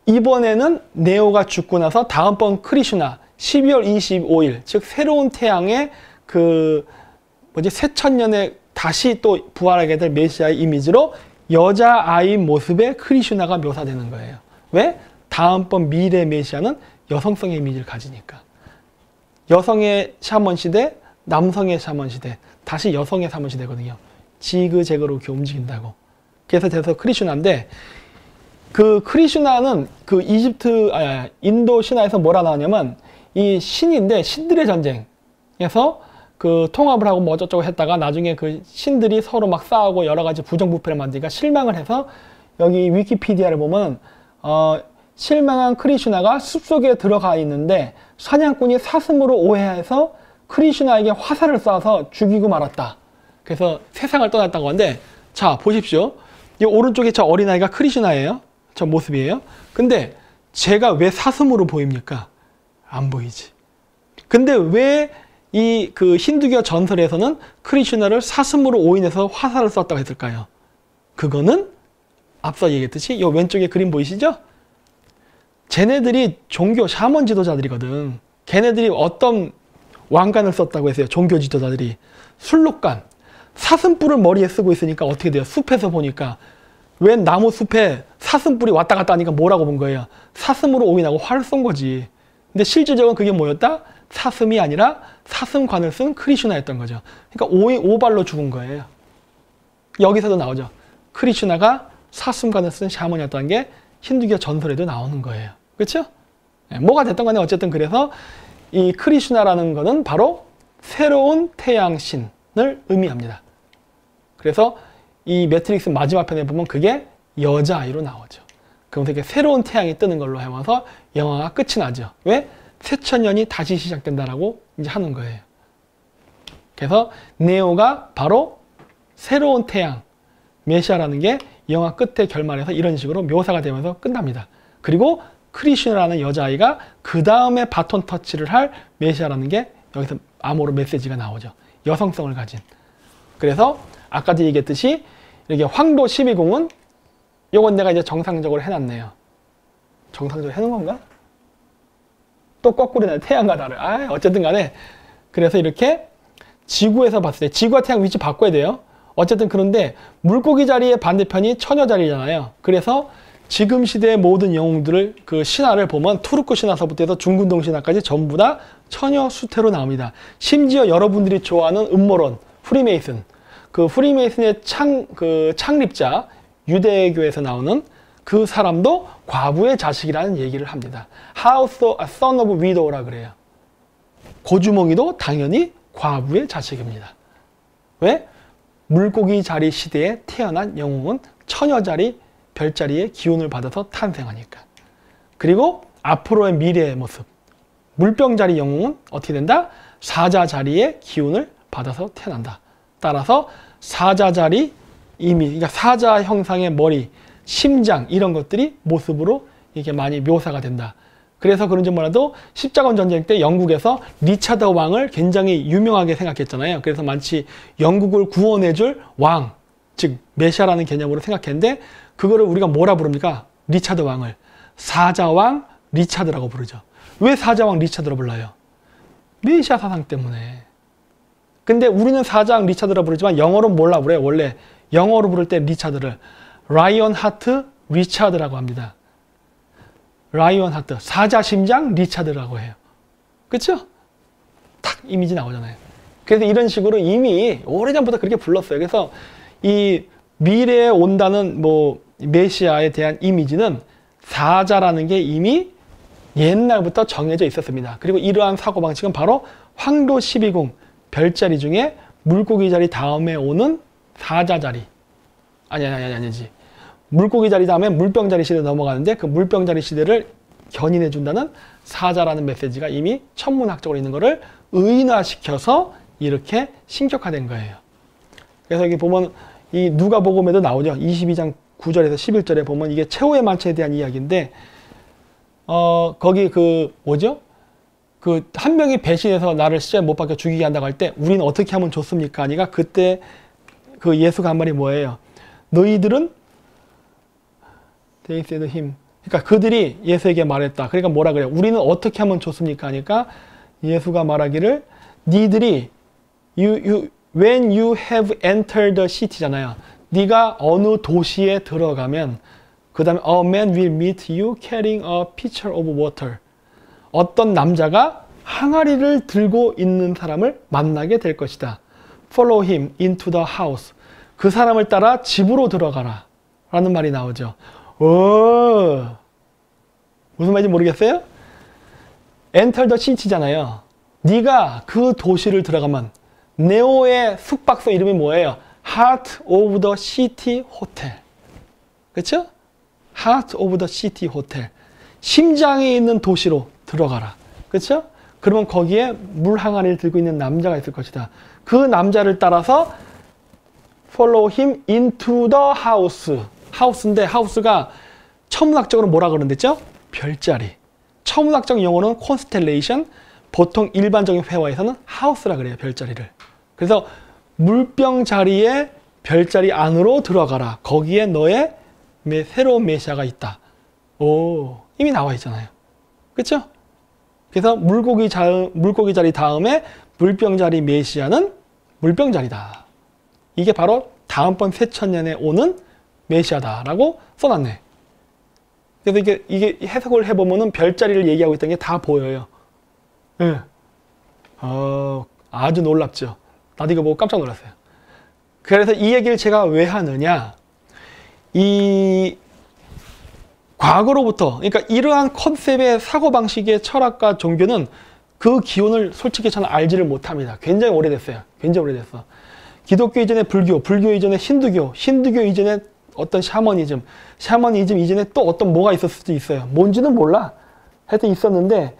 이번에는 네오가 죽고 나서 다음번 크리슈나 12월 25일 즉 새로운 태양의 새천년에 다시 또 부활하게 될 메시아의 이미지로 여자아이 모습의 크리슈나가 묘사되는 거예요. 왜? 다음번 미래 메시아는 여성성의 이미지를 가지니까. 여성의 샤먼 시대, 남성의 샤먼 시대, 다시 여성의 샤먼 시대거든요. 지그재그로 이렇게 움직인다고. 그래서 크리슈나인데 그 크리슈나는 인도 신화에서 뭐라 나오냐면 이 신인데 신들의 전쟁에서 그 통합을 하고 뭐 어쩌고 했다가 나중에 그 신들이 서로 막 싸우고 여러 가지 부정부패를 만드니까 실망을 해서 여기 위키피디아를 보면 실망한 크리슈나가 숲속에 들어가 있는데 사냥꾼이 사슴으로 오해해서 크리슈나에게 화살을 쏴서 죽이고 말았다. 그래서 세상을 떠났다고 하는데 자 보십시오. 이 오른쪽에 저 어린아이가 크리슈나예요. 저 모습이에요. 근데 제가 왜 사슴으로 보입니까? 안 보이지. 근데 왜 이 그 힌두교 전설에서는 크리슈나를 사슴으로 오인해서 화살을 쐈다고 했을까요? 그거는 앞서 얘기했듯이 이 왼쪽에 그림 보이시죠? 쟤네들이 종교 샤먼 지도자들이거든. 걔네들이 어떤 왕관을 썼다고 했어요. 종교 지도자들이. 술록관. 사슴뿔을 머리에 쓰고 있으니까 어떻게 돼요? 숲에서 보니까 웬 나무 숲에 사슴뿔이 왔다 갔다 하니까 뭐라고 본 거예요? 사슴으로 오인하고 화를 쏜 거지. 근데 실질적으로 그게 뭐였다? 사슴이 아니라 사슴관을 쓴 크리슈나였던 거죠. 그러니까 오발로 죽은 거예요. 여기서도 나오죠. 크리슈나가 사슴관을 쓴 샤먼이었다는 게 힌두교 전설에도 나오는 거예요. 그렇죠? 네, 뭐가 됐던 간에 어쨌든 그래서 이 크리슈나라는 거는 바로 새로운 태양신을 의미합니다. 그래서 이 매트릭스 마지막 편에 보면 그게 여자아이로 나오죠. 그러면서 이렇게 새로운 태양이 뜨는 걸로 해서 영화가 끝이 나죠. 왜? 새천년이 다시 시작된다라고 이제 하는 거예요. 그래서 네오가 바로 새로운 태양, 메시아라는 게 영화 끝에 결말에서 이런 식으로 묘사가 되면서 끝납니다. 그리고 크리슈나라는 여자아이가 그 다음에 바톤 터치를 할 메시아라는 게 여기서 암호로 메시지가 나오죠. 여성성을 가진. 그래서 아까도 얘기했듯이 이렇게 황도 12궁은 요건 내가 이제 정상적으로 해놨네요. 정상적으로 해놓은 건가? 또 거꾸로 내 태양과 달을. 어쨌든 간에 그래서 이렇게 지구에서 봤을 때 지구와 태양 위치 바꿔야 돼요. 어쨌든 그런데 물고기 자리의 반대편이 처녀 자리잖아요. 그래서 지금 시대의 모든 영웅들을 그 신화를 보면 투르크 신화서부터 해서 중근동 신화까지 전부 다 처녀 수태로 나옵니다. 심지어 여러분들이 좋아하는 음모론 프리메이슨, 그 프리메이슨의 창립자 유대교에서 나오는 그 사람도 과부의 자식이라는 얘기를 합니다. House of Son of Widow라 그래요. 고주몽이도 당연히 과부의 자식입니다. 왜? 물고기 자리 시대에 태어난 영웅은 처녀 자리, 별자리의 기운을 받아서 탄생하니까. 그리고 앞으로의 미래의 모습. 물병 자리 영웅은 어떻게 된다? 사자 자리의 기운을 받아서 태어난다. 따라서 사자 자리 그러니까 사자 형상의 머리, 심장 이런 것들이 모습으로 이렇게 많이 묘사가 된다. 그래서 그런지 몰라도 십자군 전쟁 때 영국에서 리차드 왕을 굉장히 유명하게 생각했잖아요. 그래서 마치 영국을 구원해줄 왕, 즉 메시아라는 개념으로 생각했는데 그거를 우리가 뭐라 부릅니까? 리차드 왕을 사자왕 리차드라고 부르죠. 왜 사자왕 리차드로 불러요? 메시아 사상 때문에. 근데 우리는 사자왕 리차드라 부르지만 영어로 뭘라 그래요? 원래 영어로 부를 때 리차드를 라이언 하트 리차드라고 합니다. 라이언 하트, 사자 심장 리차드라고 해요. 그렇죠? 탁 이미지 나오잖아요. 그래서 이런 식으로 이미 오래전부터 그렇게 불렀어요. 그래서 이 미래에 온다는 뭐 메시아에 대한 이미지는 사자라는 게 이미 옛날부터 정해져 있었습니다. 그리고 이러한 사고방식은 바로 황도 12궁 별자리 중에 물고기 자리 다음에 오는 사자 자리. 아니지. 물고기 자리 다음에 물병 자리 시대로 넘어가는데 그 물병 자리 시대를 견인해 준다는 사자라는 메시지가 이미 천문학적으로 있는 거를 의인화시켜서 이렇게 신격화된 거예요. 그래서 여기 보면 이 누가복음에도 나오죠. 22장 9절에서 11절에 보면 이게 최후의 만찬에 대한 이야기인데 거기 그 뭐죠? 그 한 명이 배신해서 나를 십자가에 못 박혀 죽이게 한다고 할 때 우리는 어떻게 하면 좋습니까? 하니까 그때 그 예수가 한 말이 뭐예요? 너희들은 They said him. 그러니까 그들이 예수에게 말했다. 그러니까 뭐라 그래요? 우리는 어떻게 하면 좋습니까? 하니까 예수가 말하기를 니들이 when you have entered the city잖아요. 네가 어느 도시에 들어가면 그 다음에 a man will meet you carrying a pitcher of water. 어떤 남자가 항아리를 들고 있는 사람을 만나게 될 것이다. Follow him into the house. 그 사람을 따라 집으로 들어가라. 라는 말이 나오죠. 무슨 말인지 모르겠어요? Enter the city잖아요. 네가 그 도시를 들어가면 네오의 숙박소 이름이 뭐예요? Heart of the City Hotel. 그렇죠? Heart of the City Hotel. 심장에 있는 도시로 들어가라. 그렇죠? 그러면 거기에 물 항아리를 들고 있는 남자가 있을 것이다. 그 남자를 따라서 follow him into the house. 하우스인데 하우스가 천문학적으로 뭐라 그러는데죠? 별자리. 천문학적 용어는 constellation. 보통 일반적인 회화에서는 하우스라 그래요. 별자리를. 그래서 물병 자리에 별자리 안으로 들어가라. 거기에 너의 새로운 메시아가 있다. 오, 이미 나와 있잖아요. 그렇죠? 그래서 물고기 자리 다음에 물병 자리 메시아는 물병 자리다. 이게 바로 다음번 새천년에 오는 메시아다라고 써놨네. 그래서 이게 해석을 해보면은 별자리를 얘기하고 있던 게 다 보여요. 예. 아주 놀랍죠. 나도 이거 보고 깜짝 놀랐어요. 그래서 이 얘기를 제가 왜 하느냐. 이 과거로부터, 그러니까 이러한 컨셉의 사고방식의 철학과 종교는 그 기원을 솔직히 저는 알지를 못합니다. 굉장히 오래됐어요. 굉장히 오래됐어. 기독교 이전에 불교, 불교 이전에 힌두교, 힌두교 이전에 어떤 샤머니즘, 샤머니즘 이전에 또 어떤 뭐가 있었을 수도 있어요. 뭔지는 몰라. 하여튼 있었는데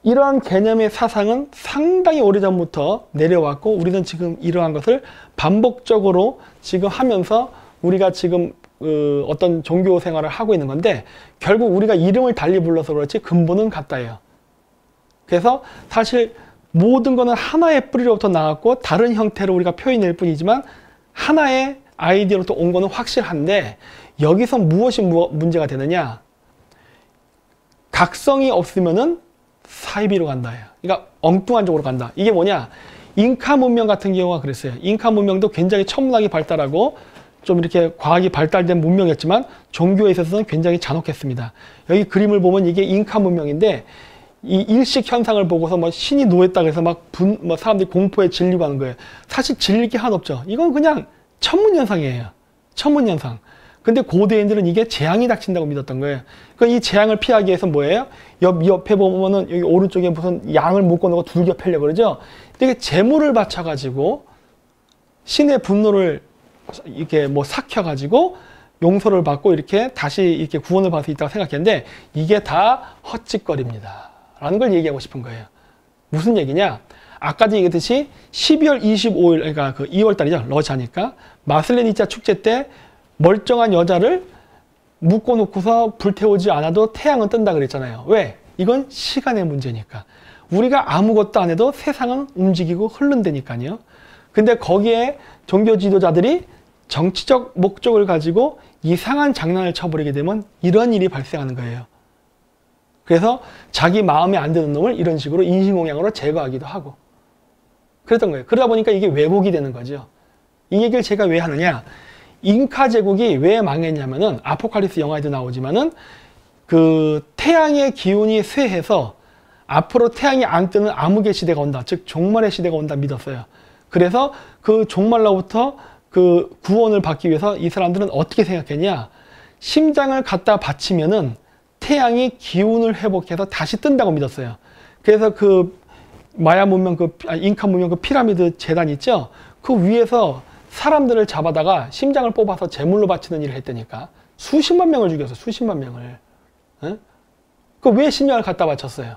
이러한 개념의 사상은 상당히 오래전부터 내려왔고 우리는 지금 이러한 것을 반복적으로 지금 하면서 우리가 지금 어떤 종교 생활을 하고 있는 건데 결국 우리가 이름을 달리 불러서 그렇지 근본은 같다예요. 그래서 사실 모든 거는 하나의 뿌리로부터 나왔고 다른 형태로 우리가 표현할 뿐이지만 하나의 아이디어로부터 온 거는 확실한데 여기서 무엇이 문제가 되느냐. 각성이 없으면은 사이비로 간다. 그러니까 엉뚱한 쪽으로 간다. 이게 뭐냐. 잉카 문명 같은 경우가 그랬어요. 잉카 문명도 굉장히 천문학이 발달하고 좀 이렇게 과학이 발달된 문명이었지만 종교에 있어서는 굉장히 잔혹했습니다. 여기 그림을 보면 이게 잉카 문명인데 이 일식 현상을 보고서 뭐 신이 노했다 그래서 막 사람들이 공포에 질리고 하는 거예요. 사실 질릴 게 하나 없죠. 이건 그냥 천문현상이에요. 천문현상. 근데 고대인들은 이게 재앙이 닥친다고 믿었던 거예요. 그러니까 이 재앙을 피하기 위해서 뭐예요? 옆에 보면은 여기 오른쪽에 무슨 양을 묶어놓고 둘겨 패려 그러죠? 근데 이게 재물을 바쳐가지고 신의 분노를 이렇게 뭐 삭혀가지고 용서를 받고 이렇게 다시 이렇게 구원을 받을 수 있다고 생각했는데 이게 다 헛짓거리입니다. 라는 걸 얘기하고 싶은 거예요. 무슨 얘기냐? 아까도 얘기했듯이 12월 25일, 그러니까 그 2월 달이죠. 러시아니까. 마슬레니차 축제 때 멀쩡한 여자를 묶어놓고서 불태우지 않아도 태양은 뜬다 그랬잖아요. 왜? 이건 시간의 문제니까. 우리가 아무것도 안 해도 세상은 움직이고 흐른다니까요. 근데 거기에 종교 지도자들이 정치적 목적을 가지고 이상한 장난을 쳐버리게 되면 이런 일이 발생하는 거예요. 그래서 자기 마음에 안 드는 놈을 이런 식으로 인신공양으로 제거하기도 하고 그랬던 거예요. 그러다 보니까 이게 왜곡이 되는 거죠. 이 얘기를 제가 왜 하느냐. 잉카 제국이 왜 망했냐면은 아포칼립스 영화에도 나오지만은 그 태양의 기운이 쇠해서 앞으로 태양이 안 뜨는 암흑의 시대가 온다. 즉 종말의 시대가 온다 믿었어요. 그래서 그 종말로부터 그 구원을 받기 위해서 이 사람들은 어떻게 생각했냐. 심장을 갖다 바치면은 태양이 기운을 회복해서 다시 뜬다고 믿었어요. 그래서 그 마야 문명, 잉카 문명 그 피라미드 재단 있죠? 그 위에서 사람들을 잡아다가 심장을 뽑아서 제물로 바치는 일을 했다니까. 수십만 명을 죽였어. 수십만 명을. 그 왜 심장을 갖다 바쳤어요?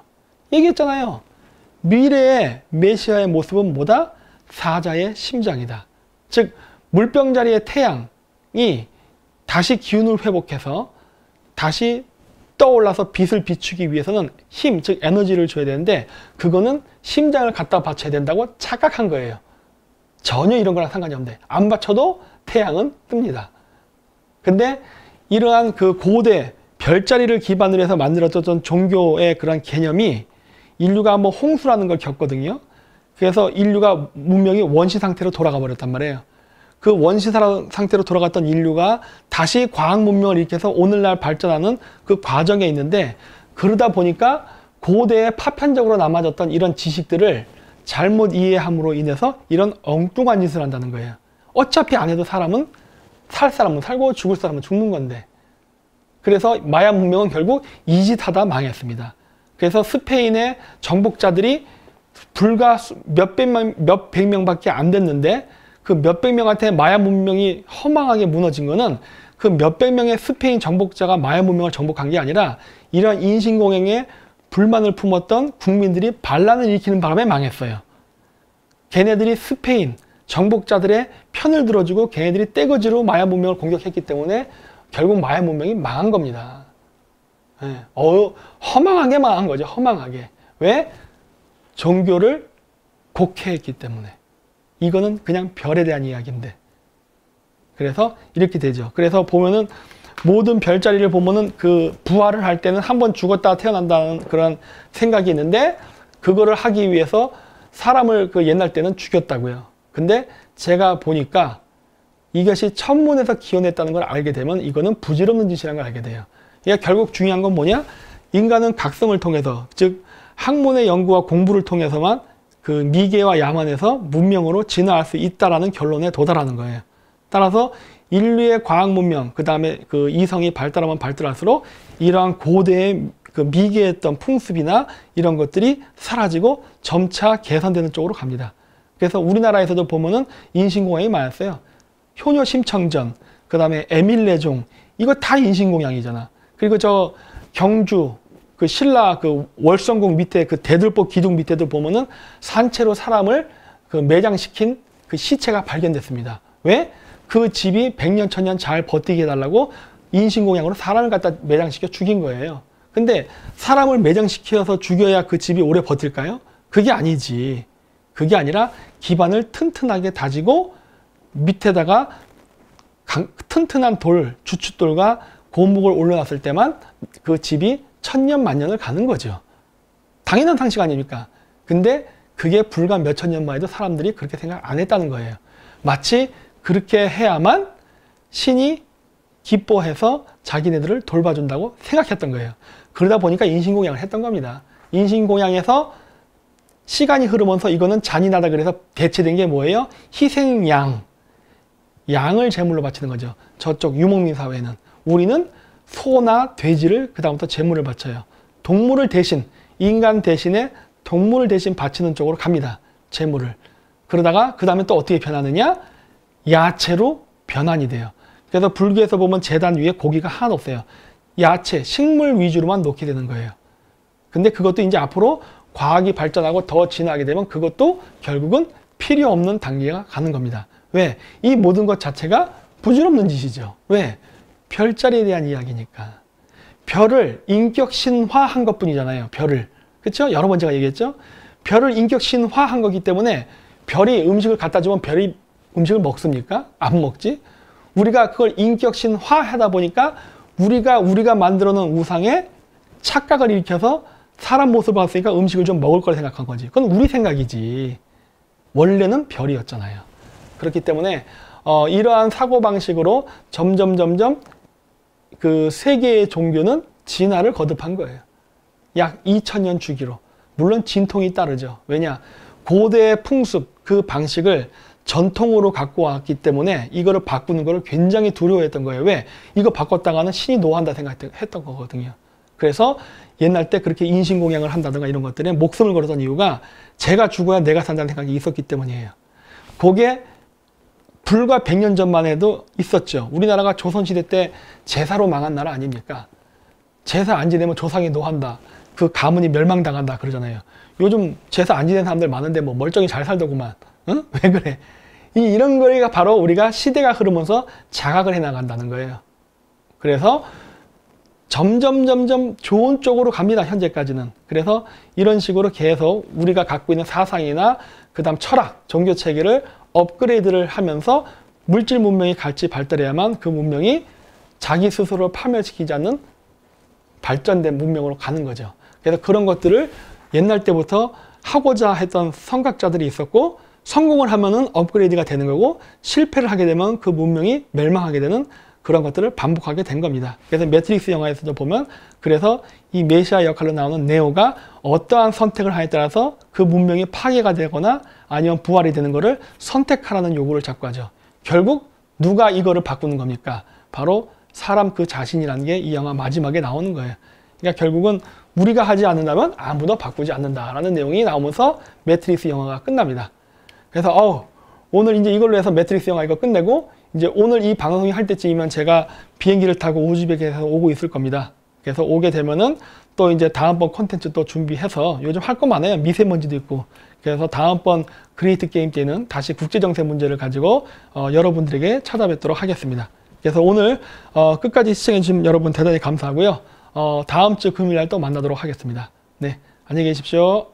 얘기했잖아요. 미래의 메시아의 모습은 뭐다? 사자의 심장이다. 즉 물병 자리의 태양이 다시 기운을 회복해서 다시 떠올라서 빛을 비추기 위해서는 힘, 즉 에너지를 줘야 되는데 그거는 심장을 갖다 바쳐야 된다고 착각한 거예요. 전혀 이런 거랑 상관이 없는데 안 바쳐도 태양은 뜹니다. 근데 이러한 그 고대 별자리를 기반으로 해서 만들어졌던 종교의 그런 개념이 인류가 한번 홍수라는 걸 겪거든요. 그래서 인류가 문명이 원시 상태로 돌아가 버렸단 말이에요. 그 원시 상태로 돌아갔던 인류가 다시 과학 문명을 일으켜서 오늘날 발전하는 그 과정에 있는데 그러다 보니까 고대에 파편적으로 남아졌던 이런 지식들을 잘못 이해함으로 인해서 이런 엉뚱한 짓을 한다는 거예요. 어차피 안 해도 사람은 살 사람은 살고 죽을 사람은 죽는 건데. 그래서 마야 문명은 결국 이 짓 하다 망했습니다. 그래서 스페인의 정복자들이 불과 몇백 명밖에 안 됐는데 그 몇백 명한테 마야 문명이 허망하게 무너진 거는 그 몇백 명의 스페인 정복자가 마야 문명을 정복한 게 아니라 이런 인신공행에 불만을 품었던 국민들이 반란을 일으키는 바람에 망했어요. 걔네들이 스페인 정복자들의 편을 들어주고 걔네들이 떼거지로 마야 문명을 공격했기 때문에 결국 마야 문명이 망한 겁니다. 네. 허망하게 망한 거죠. 허망하게. 왜? 종교를 곡해했기 때문에. 이거는 그냥 별에 대한 이야기인데. 그래서 이렇게 되죠. 그래서 보면은 모든 별자리를 보면은 그 부활을 할 때는 한 번 죽었다가 태어난다는 그런 생각이 있는데 그거를 하기 위해서 사람을 그 옛날 때는 죽였다고요. 근데 제가 보니까 이것이 천문에서 기원했다는 걸 알게 되면 이거는 부질없는 짓이라는 걸 알게 돼요. 그러니까 결국 중요한 건 뭐냐? 인간은 각성을 통해서, 즉 학문의 연구와 공부를 통해서만 그 미개와 야만에서 문명으로 진화할 수 있다라는 결론에 도달하는 거예요. 따라서 인류의 과학 문명, 그 다음에 그 이성이 발달하면 발달할수록 이러한 고대의 그 미개했던 풍습이나 이런 것들이 사라지고 점차 개선되는 쪽으로 갑니다. 그래서 우리나라에서도 보면은 인신공양이 많았어요. 효녀 심청전, 그 다음에 에밀레종, 이거 다 인신공양이잖아. 그리고 저 경주, 그 신라 그 월성궁 밑에 그 대들보 기둥 밑에도 보면은 산채로 사람을 그 매장시킨 그 시체가 발견됐습니다. 왜? 그 집이 100년, 1000년 잘 버티게 해달라고 인신공양으로 사람을 갖다 매장시켜 죽인 거예요. 근데 사람을 매장시켜서 죽여야 그 집이 오래 버틸까요? 그게 아니지. 그게 아니라 기반을 튼튼하게 다지고 밑에다가 튼튼한 돌, 주춧돌과 고목을 올려놨을 때만 그 집이 천년 만년을 가는 거죠. 당연한 상식 아닙니까? 근데 그게 불과 몇천 년 만에도 사람들이 그렇게 생각 안 했다는 거예요. 마치 그렇게 해야만 신이 기뻐해서 자기네들을 돌봐준다고 생각했던 거예요. 그러다 보니까 인신공양을 했던 겁니다. 인신공양에서 시간이 흐르면서 이거는 잔인하다 그래서 대체된 게 뭐예요? 희생양. 양을 제물로 바치는 거죠. 저쪽 유목민 사회는. 우리는 소나 돼지를 그다음부터 제물을 바쳐요. 동물을 대신, 인간 대신에 동물을 대신 바치는 쪽으로 갑니다. 제물을. 그러다가 그 다음에 또 어떻게 변하느냐? 야채로 변환이 돼요. 그래서 불교에서 보면 제단 위에 고기가 하나도 없어요. 야채, 식물 위주로만 놓게 되는 거예요. 근데 그것도 이제 앞으로 과학이 발전하고 더 진화하게 되면 그것도 결국은 필요 없는 단계가 가는 겁니다. 왜? 이 모든 것 자체가 부질없는 짓이죠. 왜? 별자리에 대한 이야기니까. 별을 인격 신화한 것뿐이잖아요. 별을. 그렇죠? 여러 번 제가 얘기했죠? 별을 인격 신화한 거기 때문에 별이 음식을 갖다 주면 별이 음식을 먹습니까? 안 먹지? 우리가 그걸 인격 신화하다 보니까 우리가 만들어 놓은 우상에 착각을 일으켜서 사람 모습을 봤으니까 음식을 좀 먹을 거라 생각한 거지. 그건 우리 생각이지. 원래는 별이었잖아요. 그렇기 때문에 이러한 사고방식으로 점점 그 세계의 종교는 진화를 거듭한 거예요. 약 2000년 주기로. 물론 진통이 따르죠. 왜냐? 고대의 풍습, 그 방식을 전통으로 갖고 왔기 때문에 이거를 바꾸는 거를 굉장히 두려워했던 거예요. 왜? 이거 바꿨다가는 신이 노한다 생각했던 거거든요. 그래서 옛날 때 그렇게 인신공양을 한다든가 이런 것들에 목숨을 걸었던 이유가 제가 죽어야 내가 산다는 생각이 있었기 때문이에요. 그게 불과 100년 전만 해도 있었죠. 우리나라가 조선시대 때 제사로 망한 나라 아닙니까? 제사 안 지내면 조상이 노한다. 그 가문이 멸망당한다 그러잖아요. 요즘 제사 안 지내는 사람들 많은데 뭐 멀쩡히 잘 살더구만. 응? 왜 그래? 이런 거가 바로 우리가 시대가 흐르면서 자각을 해나간다는 거예요. 그래서 점점 좋은 쪽으로 갑니다. 현재까지는. 그래서 이런 식으로 계속 우리가 갖고 있는 사상이나 그 다음 철학, 종교 체계를 업그레이드를 하면서 물질 문명이 같이 발달해야만 그 문명이 자기 스스로를 파멸시키지 않는 발전된 문명으로 가는 거죠. 그래서 그런 것들을 옛날 때부터 하고자 했던 선각자들이 있었고 성공을 하면은 업그레이드가 되는 거고 실패를 하게 되면 그 문명이 멸망하게 되는 그런 것들을 반복하게 된 겁니다. 그래서 매트릭스 영화에서도 보면 그래서 이 메시아 역할로 나오는 네오가 어떠한 선택을 하에 따라서 그 문명이 파괴가 되거나 아니면 부활이 되는 것을 선택하라는 요구를 자꾸 하죠. 결국 누가 이거를 바꾸는 겁니까? 바로 사람 그 자신이라는 게 이 영화 마지막에 나오는 거예요. 그러니까 결국은 우리가 하지 않는다면 아무도 바꾸지 않는다라는 내용이 나오면서 매트릭스 영화가 끝납니다. 그래서 오늘 이제 이걸로 해서 매트릭스 영화 이거 끝내고 이제 오늘 이 방송이 할 때쯤이면 제가 비행기를 타고 우즈벡에서 오고 있을 겁니다. 그래서 오게 되면은 또 이제 다음번 콘텐츠 또 준비해서 요즘 할 거 많아요. 미세먼지도 있고. 그래서 다음번 그레이트 게임 때는 다시 국제정세 문제를 가지고 여러분들에게 찾아뵙도록 하겠습니다. 그래서 오늘 끝까지 시청해주신 여러분 대단히 감사하고요. 다음 주 금요일 날 또 만나도록 하겠습니다. 네, 안녕히 계십시오.